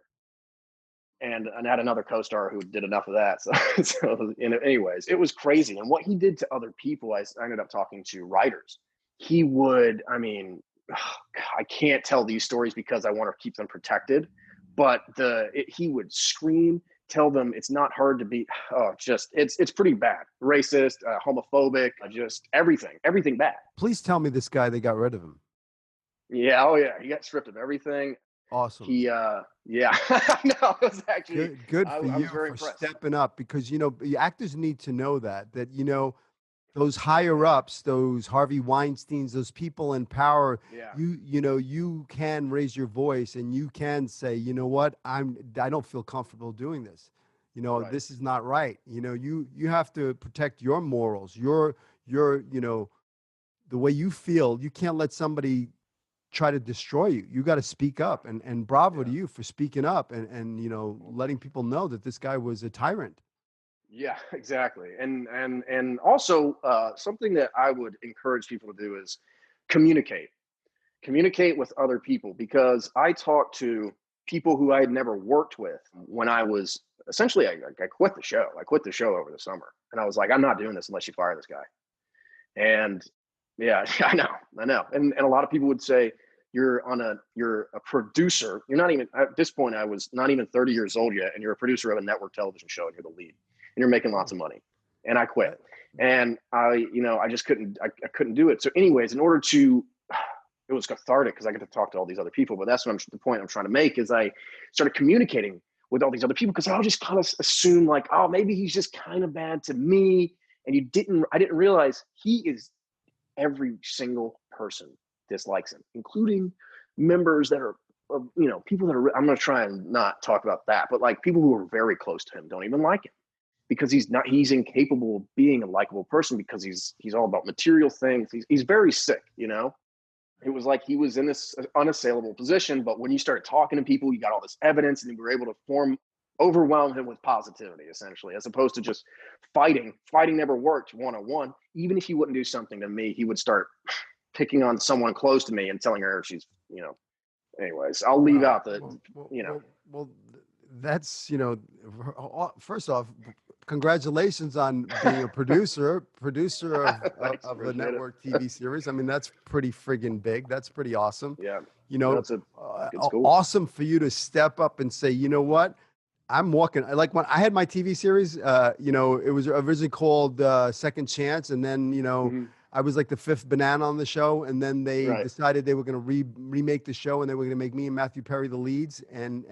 And I had another co-star who did enough of that. So anyways, it was crazy. And what he did to other people, I ended up talking to writers. He would, I mean, I can't tell these stories because I want to keep them protected, but he would scream, tell them it's not hard to be, it's pretty bad. Racist, homophobic, just everything bad. Please tell me this guy, they got rid of him. Yeah. Oh yeah. He got stripped of everything. Awesome. Yeah. No, it was actually good for you very for impressed. stepping up, because actors need to know that those higher ups, those Harvey Weinsteins, those people in power, you can raise your voice and you can say, you know what, I don't feel comfortable doing this. Right. This is not right. You have to protect your morals, your the way you feel. You can't let somebody try to destroy you. You got to speak up, and bravo to you for speaking up and letting people know that this guy was a tyrant. Yeah, exactly. And also something that I would encourage people to do is communicate with other people, because I talked to people who I had never worked with when I was essentially, I quit the show. I quit the show over the summer, and I was like, I'm not doing this unless you fire this guy. And yeah, I know. And a lot of people would say, you're a producer. You're not even, at this point, I was not even 30 years old yet, and you're a producer of a network television show, and you're the lead, and you're making lots of money. And I quit. And I just couldn't, I couldn't do it. So anyways, in order to, it was cathartic because I get to talk to all these other people, but that's the point I'm trying to make is I started communicating with all these other people, because I would just kind of assume like, oh, maybe he's just kind of bad to me. And I didn't realize he is, every single person dislikes him, including members that are, people that are, I'm going to try and not talk about that, but like people who are very close to him don't even like him, because he's incapable of being a likable person, because he's all about material things. He's very sick, It was like he was in this unassailable position, but when you started talking to people, you got all this evidence, and you were able to overwhelm him with positivity, essentially, as opposed to just fighting. Fighting never worked one-on-one. Even if he wouldn't do something to me, he would start picking on someone close to me and telling her she's, anyways, I'll leave out the, Well, that's, first off, congratulations on being a producer of a network TV series. I mean, that's pretty friggin' big. That's pretty awesome. Yeah. It's awesome for you to step up and say, you know what? I'm walking, like when I had my TV series, it was originally called Second Chance. And then, I was like the fifth banana on the show. And then they decided they were going to remake the show, and they were going to make me and Matthew Perry the leads and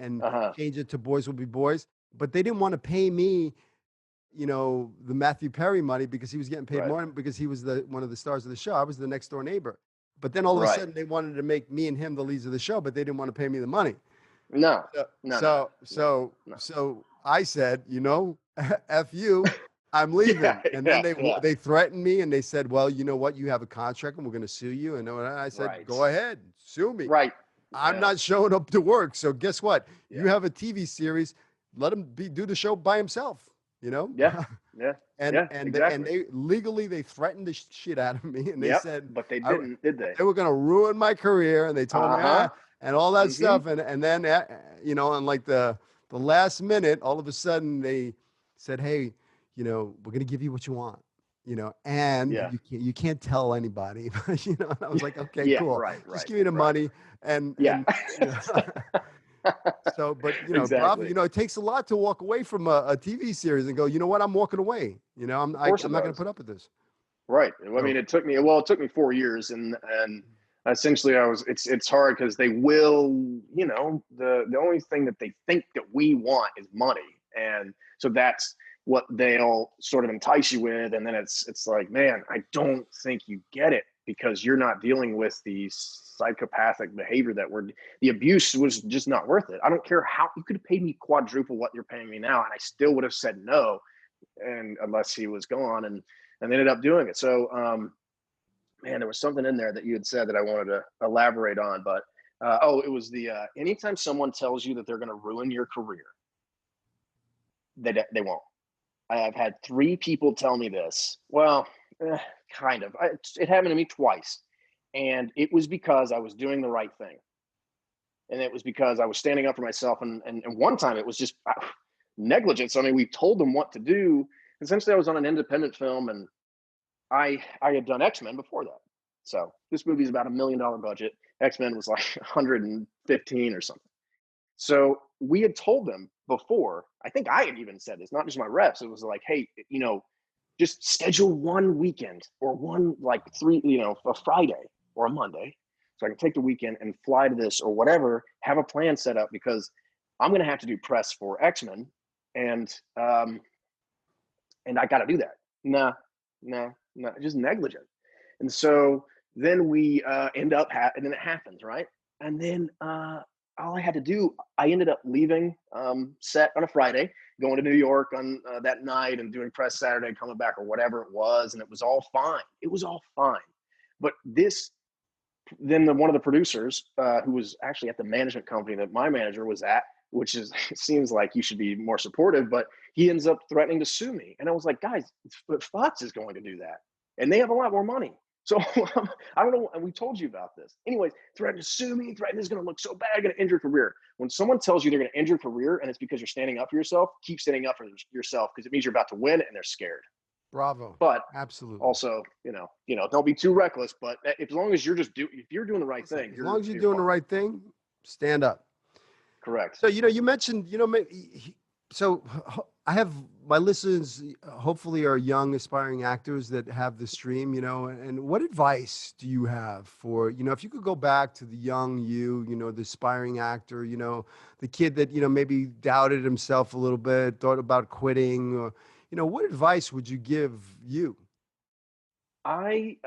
change it to Boys Will Be Boys. But they didn't want to pay me, the Matthew Perry money, because he was getting paid more, because he was one of the stars of the show. I was the next door neighbor. But then all of a sudden they wanted to make me and him the leads of the show, but they didn't want to pay me the money. No. So I said, F you, I'm leaving. And then they threatened me, and they said, well, you know what? You have a contract and we're going to sue you. And I said, go ahead, sue me. Right. I'm not showing up to work. So guess what? You have a TV series. Let him do the show by himself, Yeah. And exactly. they legally, they threatened the shit out of me, and they said, but they didn't, did they? They were going to ruin my career, and they told me, and all that stuff. And then, on like the last minute, all of a sudden they said, hey, we're going to give you what you want, and you can't tell anybody, and I was like, okay, cool. Just give me the money. And so, but exactly. Bravo, it takes a lot to walk away from a TV series and go, you know what, I'm walking away. I'm not going to put up with this. Right. I mean, it took me 4 years, and essentially it's hard because they will, the only thing that they think that we want is money. And so that's what they'll sort of entice you with. And then it's like, man, I don't think you get it. because you're not dealing with the psychopathic behavior the abuse was just not worth it. I don't care how you could have paid me quadruple what you're paying me now, and I still would have said no, and unless he was gone, and ended up doing it. So, man, there was something in there that you had said that I wanted to elaborate on, but it was the anytime someone tells you that they're going to ruin your career, they won't. I've had 3 people tell me this. Well, kind of. It happened to me twice, and it was because I was doing the right thing, and it was because I was standing up for myself. And one time it was just negligence. I mean, we told them what to do. Essentially, I was on an independent film, and I had done X-Men before that. So this movie is about $1 million budget. X-Men was like 115 or something. So we had told them before, I think I had even said this, not just my reps. It was like, hey, just schedule one weekend or one like 3, a Friday or a Monday. So I can take the weekend and fly to this or whatever, have a plan set up, because I'm going to have to do press for X-Men. And I got to do that. Nah, just negligent. And so then we end up, and then it happens, right? And then all I had to do, I ended up leaving set on a Friday, going to New York on that night and doing press Saturday, coming back or whatever it was. And it was all fine. It was all fine. But then one of the producers who was actually at the management company that my manager was at, which is, it seems like you should be more supportive, but he ends up threatening to sue me. And I was like, guys, but Fox is going to do that. And they have a lot more money. So I don't know. And we told you about this. Anyways, threaten to sue me, threaten this is going to look so bad, going to end your career. When someone tells you they're going to end your career and it's because you're standing up for yourself, keep standing up for yourself, because it means you're about to win and they're scared. Bravo. But absolutely. Also, don't be too reckless. But as long as if you're doing the right thing, as long as you're doing the right thing, stand up. Correct. So, you mentioned, so I have my listeners, hopefully are young aspiring actors that have the stream, and what advice do you have for, if you could go back to the young you, the aspiring actor, the kid that, maybe doubted himself a little bit, thought about quitting, or, what advice would you give you? Man,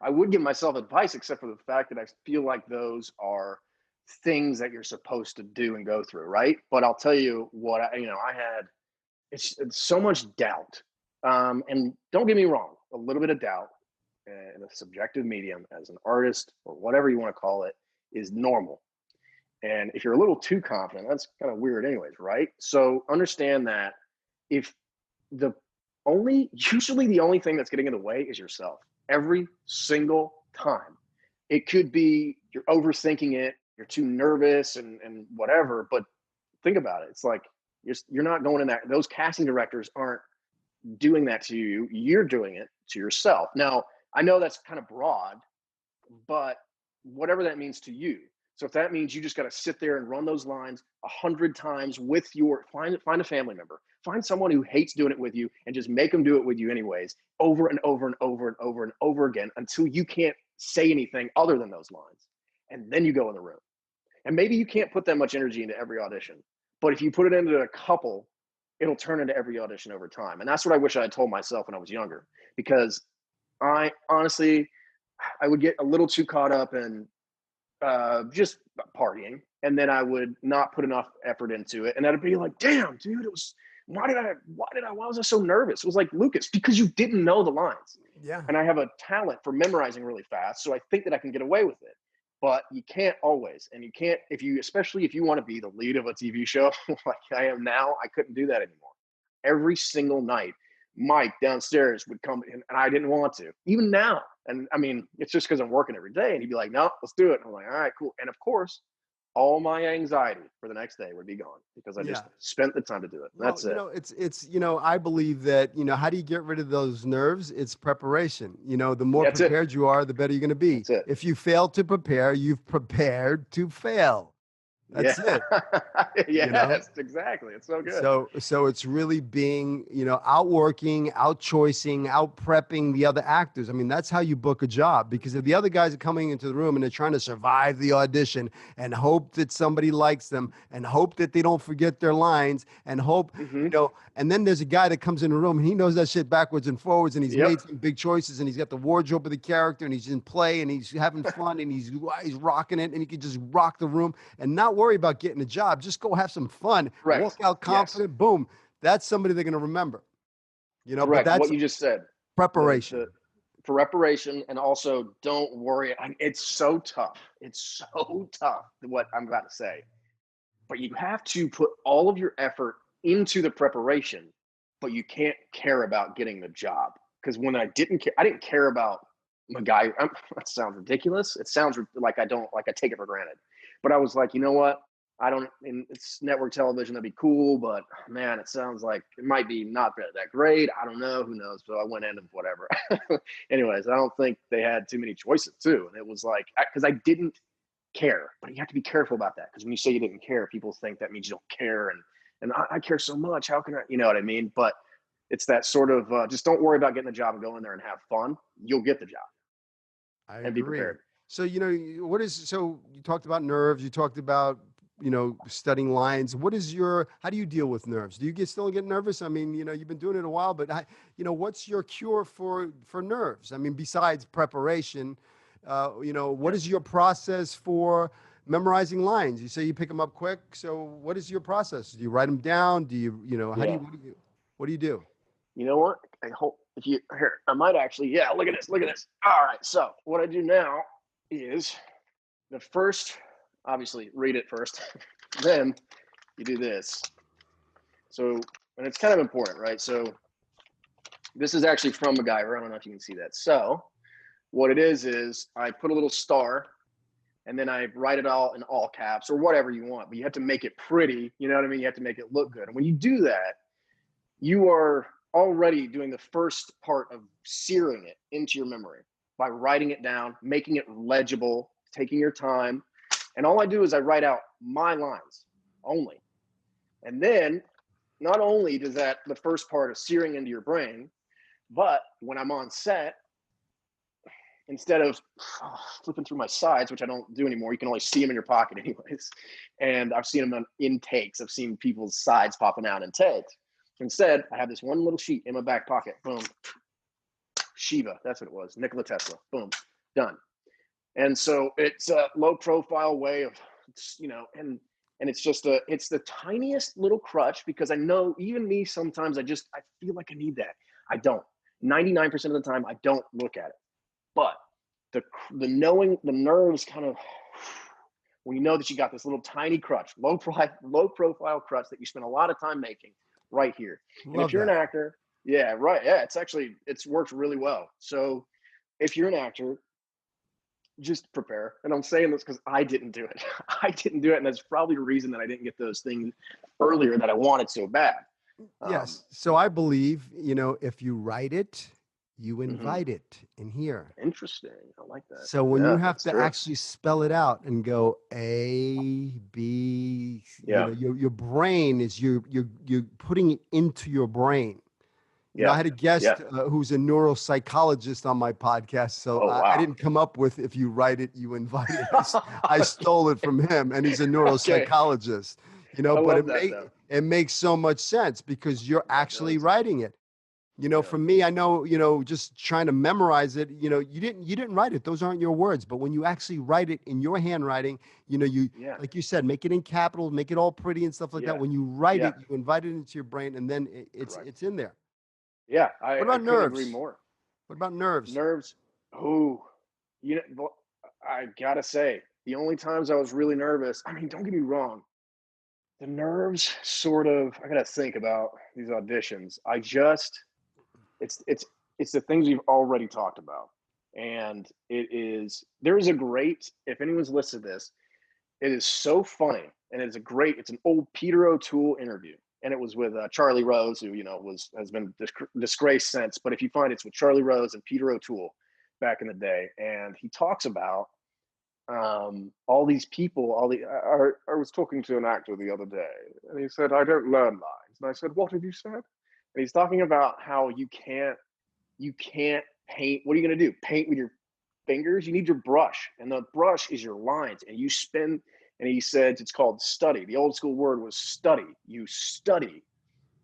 I would give myself advice, except for the fact that I feel like those are things that you're supposed to do and go through, right? But I'll tell you what, I had, it's so much doubt. And don't get me wrong, a little bit of doubt in a subjective medium as an artist or whatever you want to call it is normal. And if you're a little too confident, that's kind of weird anyways, right? So understand that if usually the only thing that's getting in the way is yourself every single time. It could be you're overthinking it, you're too nervous and whatever, but think about it. It's like you're not going in that. Those casting directors aren't doing that to you. You're doing it to yourself. Now, I know that's kind of broad, but whatever that means to you. So if that means you just got to sit there and run those lines 100 times with find a family member, find someone who hates doing it with you and just make them do it with you anyways, over and over and over and over and over again until you can't say anything other than those lines. And then you go in the room. And maybe you can't put that much energy into every audition, but if you put it into a couple, it'll turn into every audition over time. And that's what I wish I had told myself when I was younger, because I honestly would get a little too caught up in just partying, and then I would not put enough effort into it, and I'd be like, damn, dude, why was I so nervous? It was like, Lucas, because you didn't know the lines. Yeah. And I have a talent for memorizing really fast, so I think that I can get away with it. But you can't always, and you can't, especially if you want to be the lead of a TV show like I am now, I couldn't do that anymore. Every single night, Mike downstairs would come in, and I didn't want to, even now. And I mean, it's just because I'm working every day, and he'd be like, no, let's do it. And I'm like, all right, cool. And of course, all my anxiety for the next day would be gone because I just spent the time to do it. That's it. It's, I believe that, how do you get rid of those nerves? It's preparation. The more prepared you are, the better you're going to be. If you fail to prepare, you've prepared to fail. Yeah. That's it, you know? Yes, exactly. It's so good. So it's really being, outworking, out choicing, out prepping the other actors. I mean, that's how you book a job, because if the other guys are coming into the room and they're trying to survive the audition and hope that somebody likes them and hope that they don't forget their lines and hope, Hmm. and then there's a guy that comes in the room and he knows that shit backwards and forwards and he's Yep. made some big choices and he's got the wardrobe of the character and he's in play and he's having fun and he's rocking it and he can just rock the room and not worry about getting a job. Just go have some fun, walk Correct. out Yes. confident, boom. That's somebody they're going to remember, but Correct. What that's you just said. The preparation. for reparation, and also don't worry. It's so tough. It's so tough what I'm about to say. But you have to put all of your effort into the preparation, but you can't care about getting the job. Because when I didn't care about MacGyver. That sounds ridiculous. It sounds like I don't, like I take it for granted. But I was like, you know what? I don't, and it's network television. That'd be cool, but man, it sounds like it might be not that great. I don't know. Who knows? So I went in and whatever. Anyways, I don't think they had too many choices too. And it was like, because I didn't care, but you have to be careful about that. Because when you say you didn't care, people think that means you don't care. And I care so much. How can I, you know what I mean? But it's that sort of just don't worry about getting the job and go in there and have fun. You'll get the job I and be agree. prepared. So, so you talked about nerves, you talked about, studying lines. How do you deal with nerves? Do you still get nervous? I mean, you've been doing it a while, but what's your cure for nerves? I mean, besides preparation, what Yeah. is your process for memorizing lines? You say you pick them up quick. So what is your process? Do you write them down? Do you, how do Yeah. you, what do you do? You know what? I hope if you here, I might actually, yeah, look at this. Look at this. All right. So what I do now is the first, obviously read it first. Then you do this. So, and it's kind of important, right? So this is actually from MacGyver. I don't know if you can see that. So what it is I put a little star and then I write it all in all caps or whatever you want, but you have to make it pretty. You know what I mean? You have to make it look good. And when you do that, you are already doing the first part of searing it into your memory by writing it down, making it legible, taking your time. And all I do is I write out my lines only. And then not only does that the first part of searing into your brain, but when I'm on set, instead of flipping through my sides, which I don't do anymore, you can only see them in your pocket anyways. And I've seen them in takes. I've seen people's sides popping out in takes. Instead, I have this one little sheet in my back pocket. Boom. Shiva, that's what it was. Nikola Tesla. Boom. Done. And so it's a low profile way of, and it's the tiniest little crutch because I know even me sometimes I feel like I need that. I don't. 99% of the time I don't look at it. But the knowing the nerves kind of when you know that you got this little tiny crutch, low profile crutch that you spend a lot of time making right here. And if Love you're an that. actor, yeah, right, yeah, it's worked really well. So if you're an actor, just prepare. And I'm saying this because I didn't do it. I didn't do it, and that's probably the reason that I didn't get those things earlier that I wanted so bad. Yes. So I believe, if you write it, you Mhm. invite it in here. Interesting. I like that. So when you Yeah, have that's to true. actually spell it out and go A, B, Yeah, your brain is you're putting it into your brain. I yeah, had a yeah. guest who's a neuropsychologist on my podcast, so Oh I wow. didn't come up with if you write it, you invite it. I stole it from him, and he's a Okay. neuropsychologist. I But love that though. it makes so much sense because you're Yeah, it actually does. writing it. Yeah. For me, I know, just trying to memorize it, you didn't write it. Those aren't your words. But when you actually write it in your handwriting, Yeah. like you said, make it in capitals, make it all pretty and stuff like that. Yeah. When you write Yeah. it, you invite it into your brain and then Correct. it's in there. Yeah. What I about couldn't agree nerves? more. What about nerves? Nerves. Oh, I gotta say, the only times I was really nervous, I mean, don't get me wrong, the nerves sort of, I gotta think about these auditions. It's, it's, it's the things we've already talked about. And there's a great, if anyone's listened to this, it is so funny, and it's an old Peter O'Toole interview, and it was with Charlie Rose, who has been disgraced since. But if you find it's with Charlie Rose and Peter O'Toole back in the day, and he talks about all these people, I was talking to an actor the other day, and he said, I don't learn lines. And I said, what have you said? And he's talking about how you can't paint. What are you going to do? Paint with your fingers? You need your brush, and the brush is your lines, and you spin. And he said it's called study. The old school word was study. You study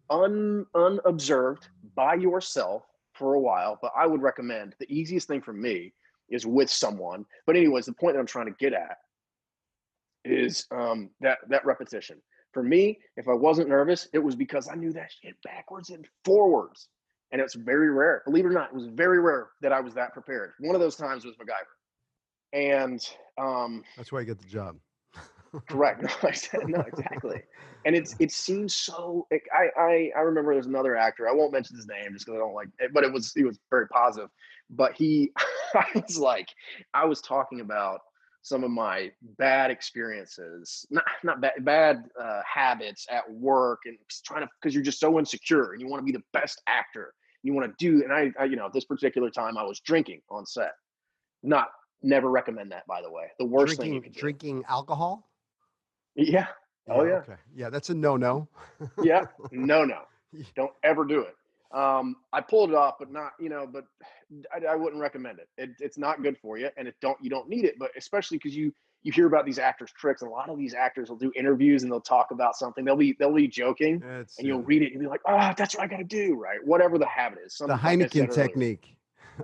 unobserved by yourself for a while. But I would recommend the easiest thing for me is with someone. But anyways, the point that I'm trying to get at is that repetition. For me, if I wasn't nervous, it was because I knew that shit backwards and forwards. And it's very rare. Believe it or not, it was very rare that I was that prepared. One of those times was MacGyver. And That's why you get the job. correct. No, exactly. And it seems so. Like, I remember there's another actor. I won't mention his name just because I don't like it, but he was very positive. But I was talking about some of my bad experiences, not bad habits at work, and trying to, because you're just so insecure and you want to be the best actor. You want to do, and I this particular time I was drinking on set. Never recommend that, by the way. The worst thing you can do. Drinking alcohol. Yeah. Oh yeah. Okay. Yeah, that's a no. Yeah. No. Don't ever do it. I pulled it off, but not, but I wouldn't recommend it. It's not good for you, and you don't need it. But especially because you hear about these actors' tricks. A lot of these actors will do interviews and they'll talk about something. They'll be joking, and you'll read it and be like, that's what I got to do, right? Whatever the habit is. The Heineken technique.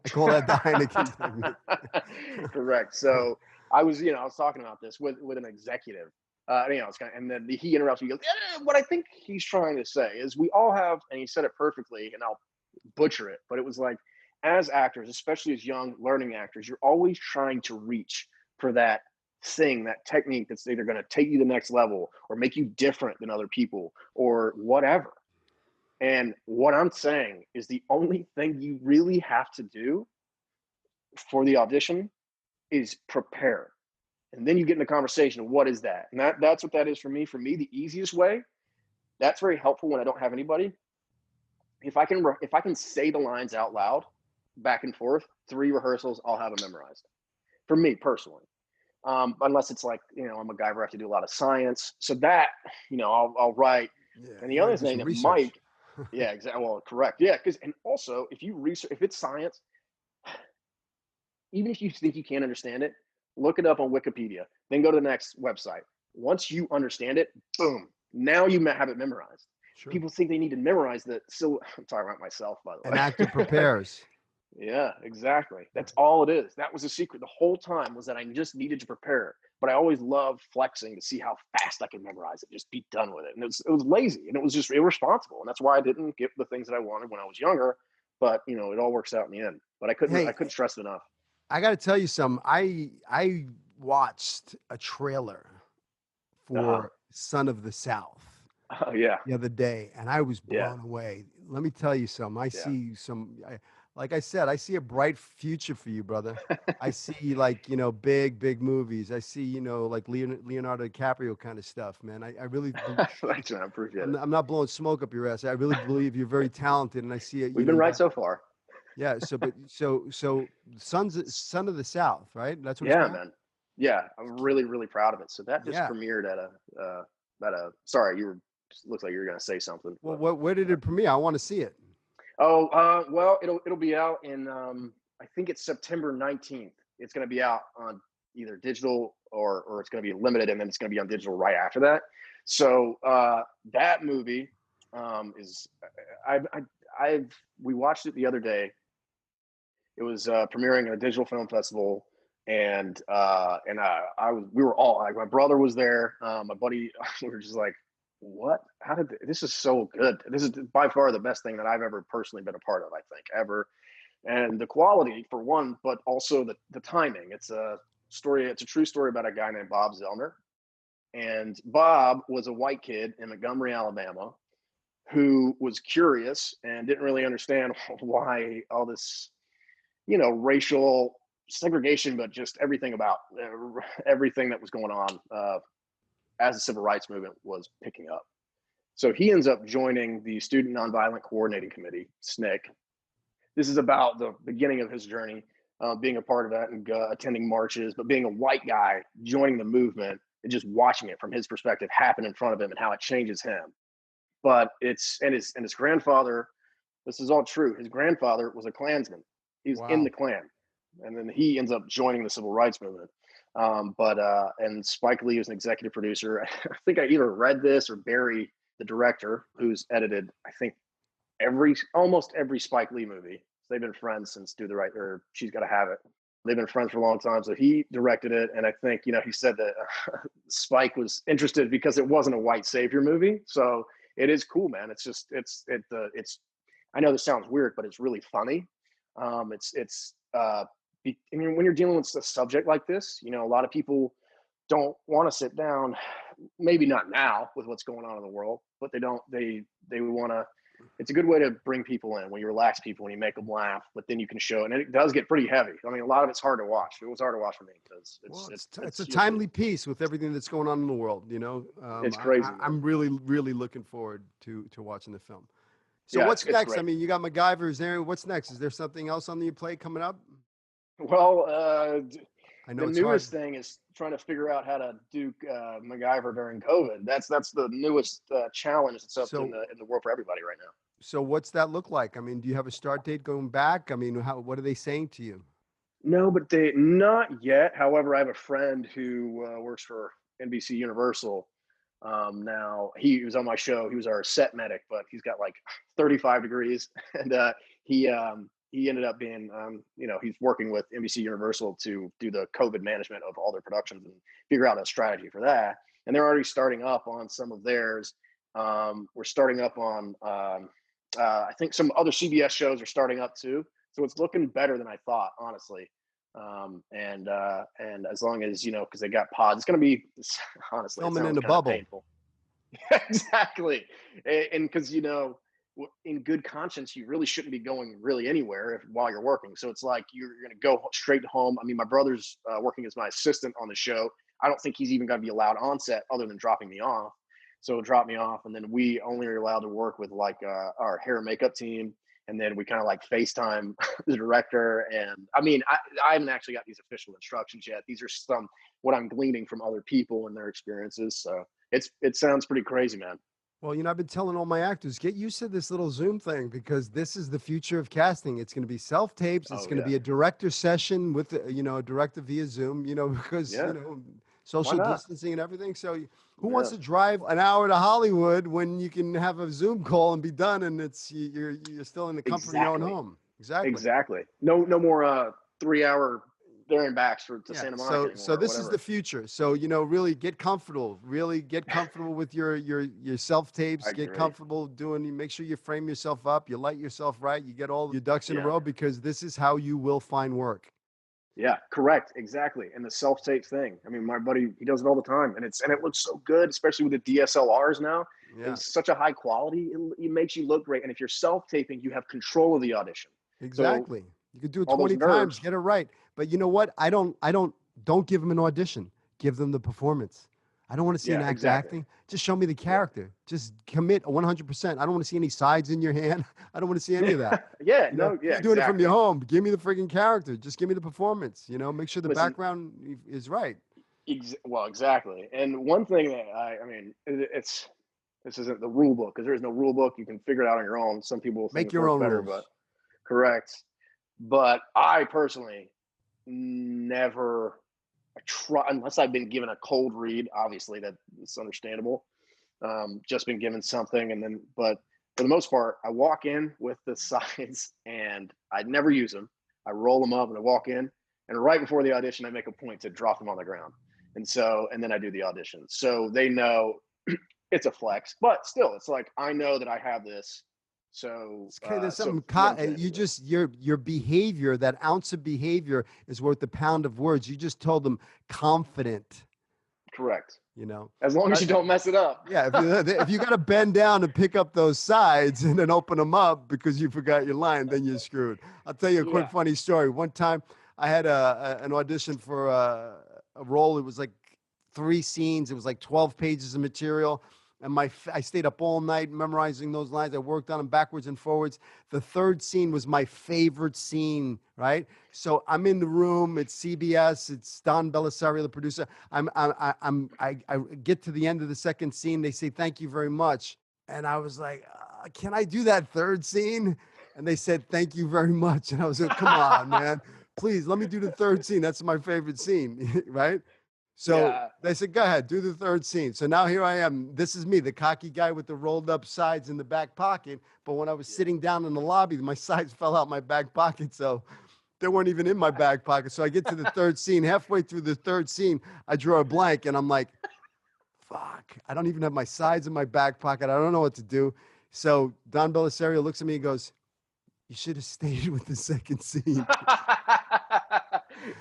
I call that the Heineken technique. Correct. So I was talking about this with an executive. It's and then he interrupts me. He goes, what I think he's trying to say is we all have, and he said it perfectly, and I'll butcher it, but it was like, as actors, especially as young learning actors, you're always trying to reach for that thing, that technique that's either going to take you to the next level or make you different than other people or whatever. And what I'm saying is the only thing you really have to do for the audition is prepare. And then you get in the conversation of what is that? And that's what that is for me. For me, the easiest way, that's very helpful when I don't have anybody. If I can say the lines out loud, back and forth, 3 rehearsals, I'll have them memorized. For me personally. Unless it's like, I'm a MacGyver, I have to do a lot of science. So that, I'll write. Yeah, and the other thing that Mike, yeah, exactly. Well, correct. Yeah. And also if you research, if it's science, even if you think you can't understand it, look it up on Wikipedia, then go to the next website. Once you understand it, boom, now you have it memorized. Sure. People think they need to memorize that. So I'm talking about myself, by the way. An actor prepares. Yeah, exactly. That's all it is. That was the secret the whole time, was that I just needed to prepare. But I always loved flexing to see how fast I could memorize it, just be done with it. And it was lazy, and it was just irresponsible. And that's why I didn't get the things that I wanted when I was younger. But it all works out in the end. But I couldn't stress it enough. I got to tell you something. I watched a trailer for Son of the South. Oh yeah. The other day, and I was blown away. Let me tell you something. I see like I said, I see a bright future for you, brother. I see big movies. I see like Leonardo DiCaprio kind of stuff, man. I really thanks, man. I appreciate it. I'm not blowing smoke up your ass. I really believe you're very talented, and I see it. We've been right so far. Yeah. So Son of the South, right? That's what. Yeah, man. Yeah, I'm really, really proud of it. So that just premiered at a. Sorry, looks like you were going to say something. Well, where did it premiere? I want to see it. Oh, well, it'll be out in I think it's September 19th. It's going to be out on either digital or it's going to be limited, and then it's going to be on digital right after that. So that movie is we watched it the other day. It was premiering at a digital film festival, and we were all like, my brother was there, my buddy. We were just like, what? This is so good. This is by far the best thing that I've ever personally been a part of, I think, ever. And the quality, for one, but also the timing. It's a true story about a guy named Bob Zellner. And Bob was a white kid in Montgomery, Alabama, who was curious and didn't really understand why all this, racial segregation, but just everything about everything that was going on as the civil rights movement was picking up. So he ends up joining the Student Nonviolent Coordinating Committee, SNCC. This is about the beginning of his journey. being a part of that and attending marches, but being a white guy joining the movement and just watching it from his perspective happen in front of him and how it changes him. But his grandfather. This is all true. His grandfather was a Klansman. He was in Wow. the Klan, and then he ends up joining the civil rights movement. And Spike Lee was an executive producer. I think I either read this or Barry, the director, who's edited, I think, almost every Spike Lee movie. So they've been friends since Do the Right or She's Gotta Have It. They've been friends for a long time. So he directed it, and I think he said that Spike was interested because it wasn't a white savior movie. So it is cool, man. It's just it's. I know this sounds weird, but it's really funny. I mean, when you're dealing with a subject like this, a lot of people don't want to sit down. Maybe not now with what's going on in the world, but they want to. It's a good way to bring people in when you relax people, when you make them laugh, but then you can show, and it does get pretty heavy. I mean, a lot of it's hard to watch. It was hard to watch for me because It's a timely piece with everything that's going on in the world. It's crazy. I'm really looking forward to watching the film. So Yeah, what's it's next? great. I mean, you got MacGyver. Is there what's next? Is there something else on your plate coming up? Well, I know the it's hard. newest thing is trying to figure out how to do MacGyver during COVID. That's the newest challenge that's up in the world for everybody right now. So what's that look like? I mean, do you have a start date going back? I mean, what are they saying to you? No, but they not yet. However, I have a friend who works for NBC Universal. Now he was on my show. He was our set medic, but he's got like 35 degrees, and he ended up being he's working with NBC Universal to do the COVID management of all their productions and figure out a strategy for that. And they're already starting up on some of theirs. We're starting up on I think some other CBS shows are starting up too. So it's looking better than I thought, honestly. And as long as because they got pods, it's going to be honestly, Filming it in sounds a kind of bubble. painful. Exactly, and because in good conscience, you really shouldn't be going really anywhere while you're working. So it's like you're going to go straight home. I mean, my brother's working as my assistant on the show. I don't think he's even going to be allowed on set other than dropping me off. So he'll drop me off, and then we only are allowed to work with like our hair and makeup team. And then we kind of like FaceTime the director. And I mean, I haven't actually got these official instructions yet. These are what I'm gleaning from other people and their experiences. So it sounds pretty crazy, man. Well, I've been telling all my actors, get used to this little Zoom thing because this is the future of casting. It's going to be self-tapes. It's Oh going to yeah. be a director session with, a director via Zoom, because, Yeah. social Why not? distancing and everything. So who Yeah. wants to drive an hour to Hollywood when you can have a Zoom call and be done and you're still in the comfort of your own Exactly. home? Exactly. Exactly. No more 3 hour there and backs to Yeah. Santa Monica So anymore or this is the whatever. future. So, really get comfortable. Really get comfortable with your self tapes. I Get agree. comfortable doing. Make sure you frame yourself up. You light yourself right. You get all your ducks in a Yeah. row because this is how you will find work. Yeah, correct. Exactly. And the self-tape thing. I mean, my buddy, he does it all the time. And it looks so good, especially with the DSLRs now. Yeah. It's such a high quality. It makes you look great. And if you're self-taping, you have control of the audition. So Exactly. You could do it all those 20 times. nerves. Get it right. But you know what? Don't give them an audition. Give them the performance. I don't want to see an Yeah, actor exactly. acting. Just show me the Yeah. character. Just commit 100%. I don't want to see any sides in your hand. I don't want to see any of that. Yeah, no, yeah, You're doing it from exactly. your home. Give me the freaking character. Just give me the performance. Make sure the Listen, background is right. well, exactly. And one thing that I mean, this isn't the rule book because there is no rule book. You can figure it out on your own. Some people think Make it your works own better, but rules. correct. But I personally never try unless I've been given a cold read. Obviously, that's understandable. Just been given something, and then, but for the most part, I walk in with the sides, and I never use them. I roll them up, and I walk in, and right before the audition, I make a point to drop them on the ground, and then I do the audition, so they know it's a flex, but still, it's like I know that I have this. So, Okay, there's so something what I'm saying you is this. just your behavior, that ounce of behavior is worth a pound of words. You just told them confident, Correct. you know. As long as Uh, you don't mess it up. Yeah, if you got to bend down and pick up those sides and then open them up because you forgot your line, then you're screwed. I'll tell you a quick Yeah. funny story. One time, I had an audition for a role. It was like 3 scenes. It was like 12 pages of material, And I stayed up all night memorizing those lines. I worked on them backwards and forwards. The third scene was my favorite scene, right? So I'm in the room. It's CBS. It's Don Bellisario, the producer. I get to the end of the second scene. They say, thank you very much. And I was like, can I do that third scene? And they said, thank you very much. And I was like, come on, man. Please, let me do the third scene. That's my favorite scene, right? So they said, go ahead, do the third scene. So now here I am. This is me, the cocky guy with the rolled up sides in the back pocket. But when I was sitting down in the lobby, my sides fell out my back pocket. So they weren't even in my back pocket. So I get to the third scene. Halfway through the third scene, I draw a blank and I'm like, fuck, I don't even have my sides in my back pocket. I don't know what to do. So Don Bellisario looks at me and goes, you should have stayed with the second scene.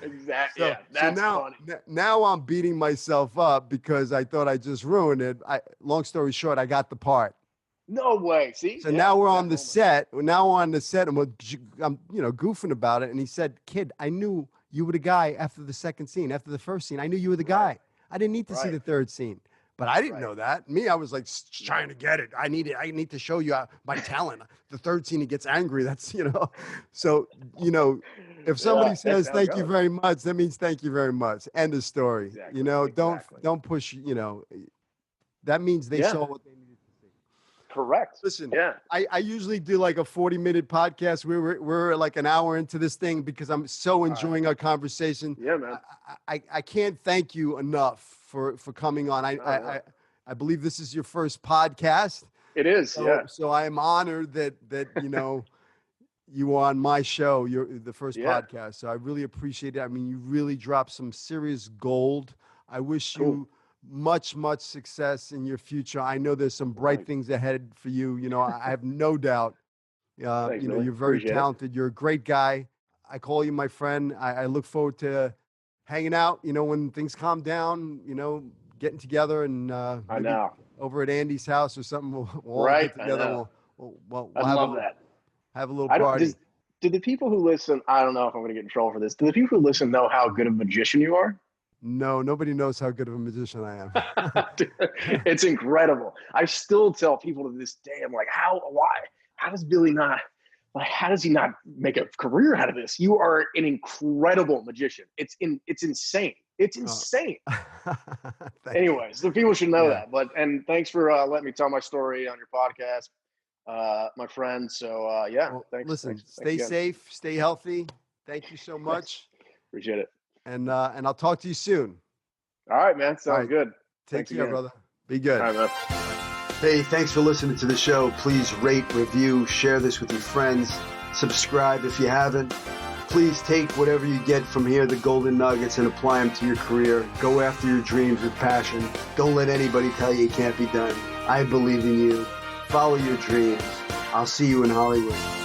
Exactly. Yeah, that's funny. Now I'm beating myself up because I thought I just ruined it. Long story short, I got the part. No way. See? So now we're on the set. Now we're on the set, and I'm goofing about it. And he said, "Kid, I knew you were the guy after the second scene. After the first scene, I knew you were the guy. I didn't need to see the third scene." But I didn't know that. Me, I was like trying to get it. I need to show you my talent. The third scene, he gets angry. That's, So, if somebody says thank you very much, that means thank you very much. End of story. Exactly. Don't push, that means they saw what they needed to see. Correct. Listen, I usually do like a 40-minute podcast. We're like an hour into this thing because I'm so enjoying our conversation. Yeah, man. I can't thank you enough for coming on. I believe this is your first podcast. It is. So I am honored that you were on my show. You're the first podcast. So I really appreciate it. I mean, you really dropped some serious gold. I wish you much success in your future. I know there's some bright things ahead for you. I have no doubt. Thanks, you're very talented. You're a great guy. I call you my friend. I look forward to hanging out, when things calm down, getting together and I know. Over at Andy's house or something. We'll all get together. We'll I love that. Have a little party. Do the people who listen, I don't know if I'm going to get in trouble for this. Do the people who listen know how good of a magician you are? No, nobody knows how good of a magician I am. It's incredible. I still tell people to this day, I'm like, why? How does Billy not, how does he not make a career out of this? You are an incredible magician. It's insane. It's insane. Anyways, the people should know that. And thanks for letting me tell my story on your podcast, my friend. So thanks. Listen, stay safe, stay healthy. Thank you so much. Appreciate it. And I'll talk to you soon. All right, man. Sounds good. Take care, brother. Be good. All right, man. Hey, thanks for listening to the show. Please rate, review, share this with your friends. Subscribe if you haven't. Please take whatever you get from here, the golden nuggets, and apply them to your career. Go after your dreams with passion. Don't let anybody tell you it can't be done. I believe in you. Follow your dreams. I'll see you in Hollywood.